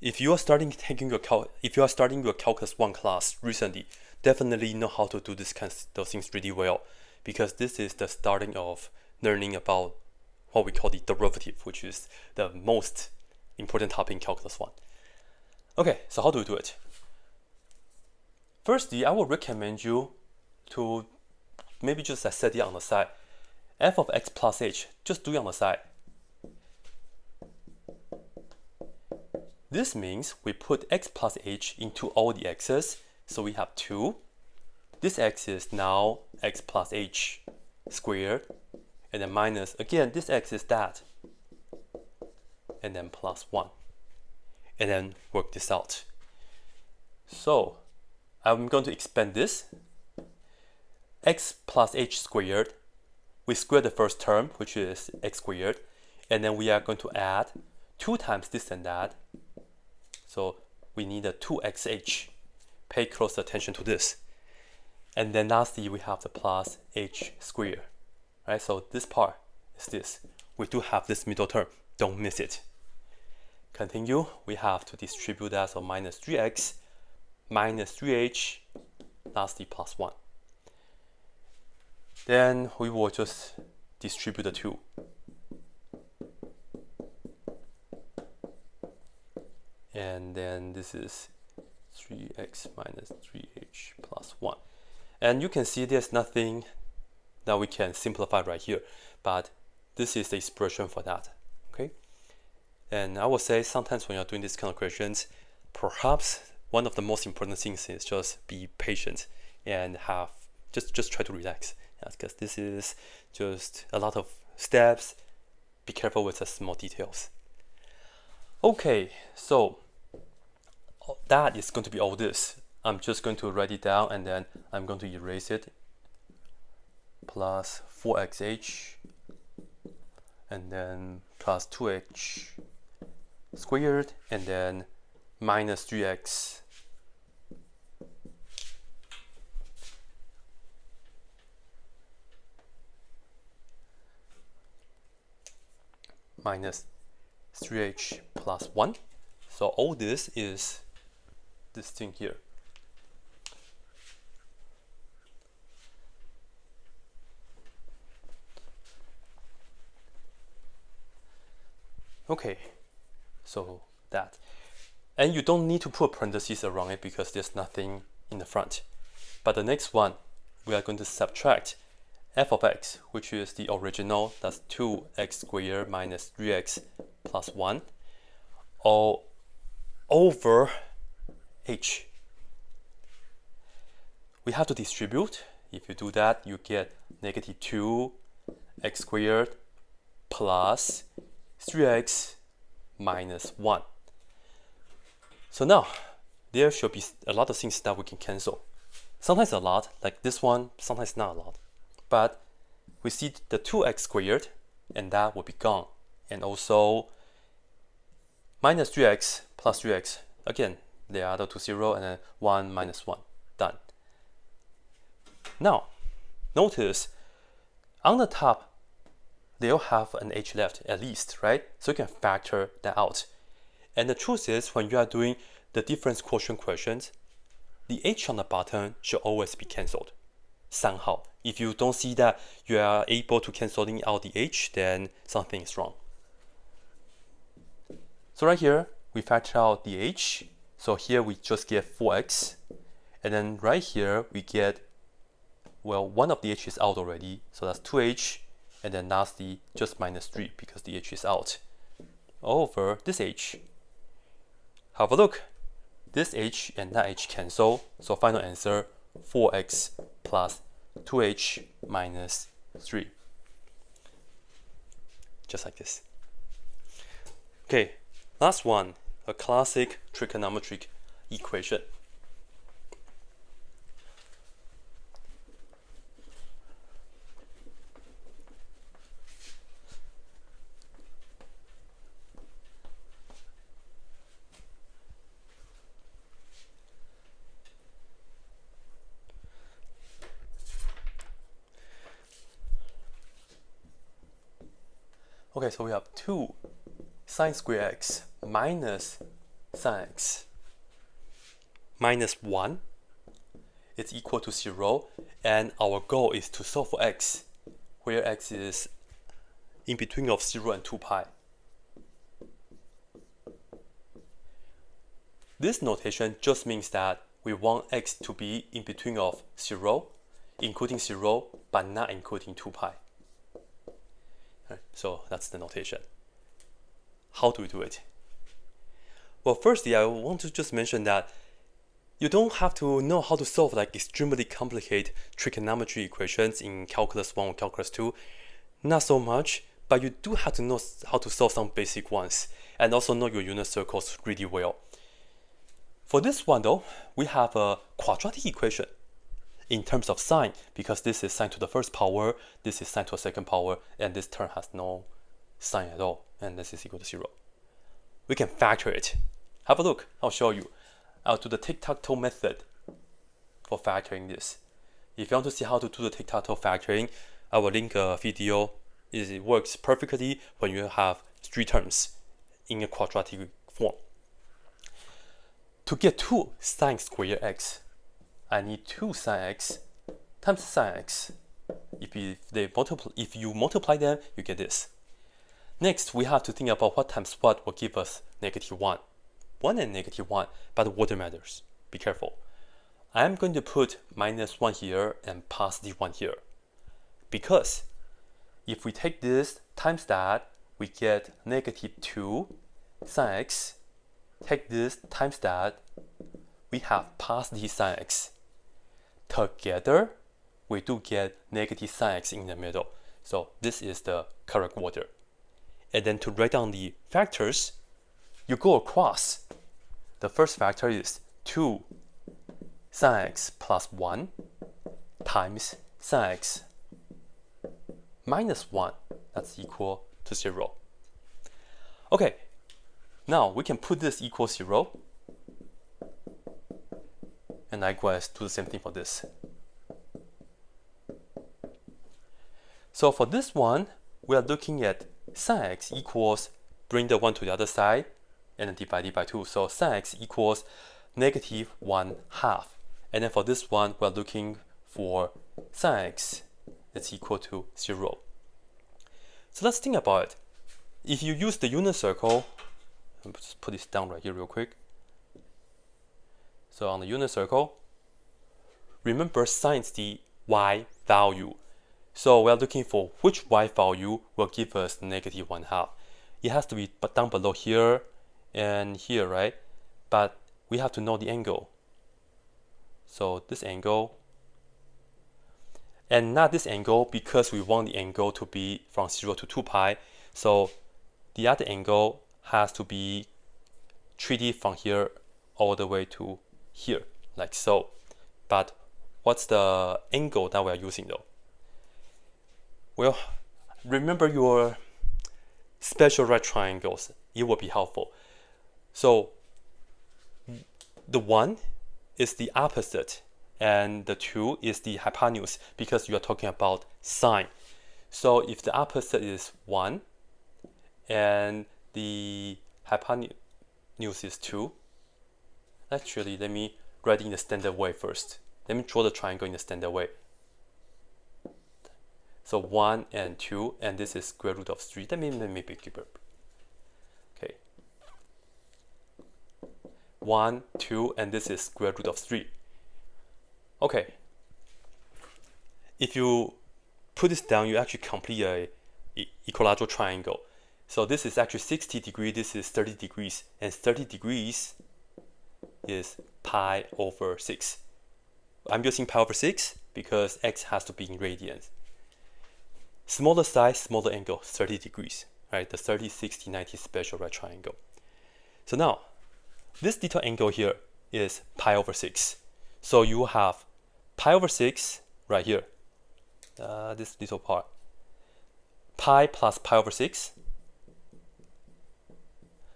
If you are starting your Calculus 1 class recently, definitely know how to do those things really well, because this is the starting of learning about what we call the derivative, which is the most important topic in Calculus 1. Okay, so how do we do it? Firstly, I will recommend you to maybe just set it on the side. F of x plus h, just do it on the side. This means we put x plus h into all the x's, so we have 2. This x is now x plus h squared, and then minus, again, this x is that, and then plus 1. And then work this out. So I'm going to expand this. X plus h squared, we square the first term, which is x squared, and then we are going to add 2 times this and that. So we need a 2xh. Pay close attention to this. And then lastly, we have the plus h squared. Right? So this part is this. We do have this middle term. Don't miss it. Continue. We have to distribute that, so minus 3x minus 3h, lastly plus 1. Then we will just distribute the 2. And then this is 3x minus 3h plus 1. And you can see there's nothing that we can simplify right here, but this is the expression for that. Okay. And I would say sometimes when you're doing these kind of questions, perhaps one of the most important things is just be patient and just try to relax. Because this is just a lot of steps. Be careful with the small details. Okay, so that is going to be all this. I'm just going to write it down and then I'm going to erase it. Plus 4xh and then plus 2h squared and then minus 3x minus 3h plus 1. So all this is this thing here. Okay, so that. And you don't need to put parentheses around it because there's nothing in the front. But the next one, we are going to subtract f of x, which is the original, that's 2x squared minus 3x plus 1, all over h. We have to distribute. If you do that, you get negative 2x squared plus 3x minus 1. So now, there should be a lot of things that we can cancel. Sometimes a lot, like this one, sometimes not a lot. But we see the 2x squared, and that will be gone. And also, minus 3x plus 3x, again, they are the 2 0, and then 1 minus 1, done. Now, notice, on the top, they'll have an h left, at least, right? So you can factor that out. And the truth is, when you are doing the difference quotient questions, the h on the bottom should always be cancelled somehow. If you don't see that you are able to cancelling out the h, then something is wrong. So right here, we factor out the h. So here we just get 4x. And then right here, we get, well, one of the h is out already. So that's 2h. And then lastly, just minus 3 because the h is out. Over this h. Have a look. This h and that h cancel. So final answer, 4x plus 2h minus 3. Just like this. Okay, last one, a classic trigonometric equation. Okay, so we have 2 sine square x minus sine x minus 1 is equal to 0, and our goal is to solve for x, where x is in between of 0 and 2 pi. This notation just means that we want x to be in between of 0, including 0, but not including 2 pi. So that's the notation. How do we do it? Well, firstly, I want to just mention that you don't have to know how to solve like extremely complicated trigonometry equations in calculus 1 or calculus 2. Not so much, but you do have to know how to solve some basic ones and also know your unit circles really well. For this one though, we have a quadratic equation in terms of sign, because this is sine to the first power, this is sine to the second power, and this term has no sign at all, and this is equal to 0. We can factor it. Have a look, I'll show you. I'll do the tic-tac-toe method for factoring this. If you want to see how to do the tic-tac-toe factoring, I will link a video. It works perfectly when you have 3 terms in a quadratic form. To get 2 sine square x, I need 2 sine x times sine x. If you multiply them, you get this. Next, we have to think about what times what will give us negative 1. 1 and negative 1, but the order matters. Be careful. I'm going to put minus 1 here and positive 1 here. Because if we take this times that, we get negative 2 sine x. Take this times that, we have positive sine x. Together, we do get negative sine x in the middle. So this is the correct order. And then to write down the factors, you go across. The first factor is 2 sine x plus 1 times sine x minus 1. That's equal to 0. Okay, now we can put this equal 0. And likewise, do the same thing for this. So for this one, we are looking at sine x equals, bring the 1 to the other side, and then divide it by 2. So sine x equals negative 1/2. And then for this one, we are looking for sine x is equal to 0. So let's think about it. If you use the unit circle, let's put this down right here real quick. So on the unit circle, remember sine is the y value. So we are looking for which y value will give us negative 1/2. It has to be down below here and here, right? But we have to know the angle. So this angle, and not this angle because we want the angle to be from 0 to 2 pi. So the other angle has to be treated from here all the way to here, like so. But what's the angle that we are using though? Well, remember your special right triangles. It will be helpful. So the 1 is the opposite and the 2 is the hypotenuse because you are talking about sine. So if the opposite is 1 and the hypotenuse is 2, actually let me write it in the standard way first. Let me draw the triangle in the standard way. So 1 and 2, and this is square root of 3. Let me make it bigger. Okay. 1, 2, and this is square root of 3. Okay. If you put this down, you actually complete a equilateral triangle. So this is actually 60 degrees, this is 30 degrees, and 30 degrees is pi over 6. I'm using pi over 6 because x has to be in radians. Smaller size, smaller angle, 30 degrees, right? The 30, 60, 90 special right triangle. So now, this little angle here is pi over 6. So you have pi over 6 right here, this little part. Pi plus pi over 6,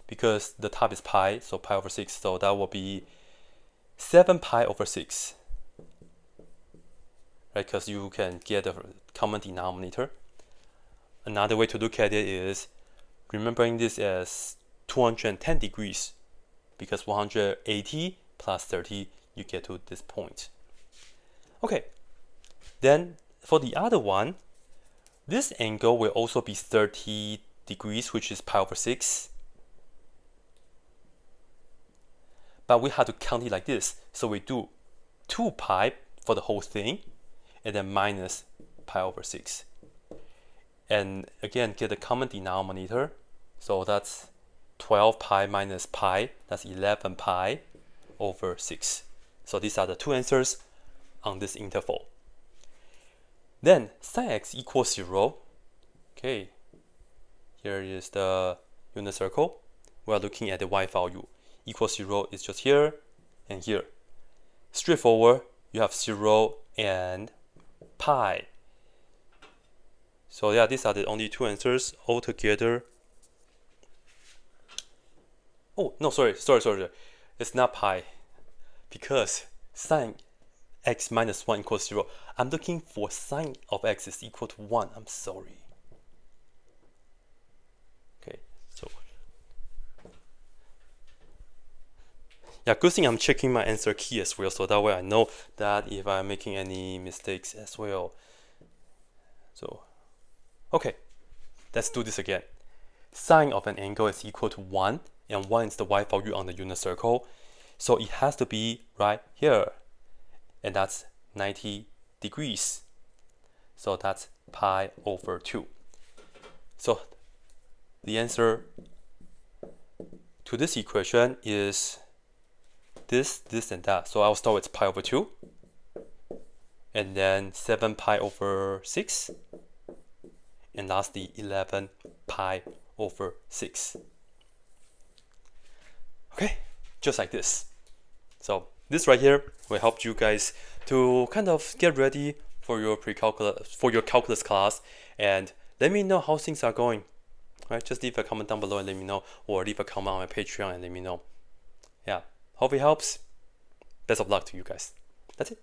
because the top is pi, so pi over 6, so that will be 7 pi over 6. Right, because you can get a common denominator. Another way to look at it is remembering this as 210 degrees, because 180 plus 30, you get to this point. Okay, then for the other one, this angle will also be 30 degrees, which is pi over 6. But we have to count it like this. So we do 2 pi for the whole thing, and then minus pi over 6. And again, get a common denominator. So that's 12 pi minus pi, that's 11 pi over 6. So these are the two answers on this interval. Then sin x equals 0. Okay, here is the unit circle. We are looking at the y value. Equals 0 is just here and here. Straightforward, you have 0 and pi. So yeah, these are the only two answers altogether. Oh, no, sorry. It's not pi, because sin x minus 1 equals 0. I'm looking for sin of x is equal to 1. I'm sorry. Okay, so yeah, good thing I'm checking my answer key as well, so that way I know that if I'm making any mistakes as well. So, okay, let's do this again. Sine of an angle is equal to 1, and 1 is the y value on the unit circle. So it has to be right here, and that's 90 degrees. So that's pi over 2. So the answer to this equation is this, and that. So I'll start with pi over 2, and then 7 pi over 6, and lastly 11 pi over 6. Okay, just like this. So this right here will help you guys to kind of get ready for your calculus class, and let me know how things are going. All right, just leave a comment down below and let me know, or leave a comment on my Patreon and let me know. Yeah, hope it helps. Best of luck to you guys. That's it.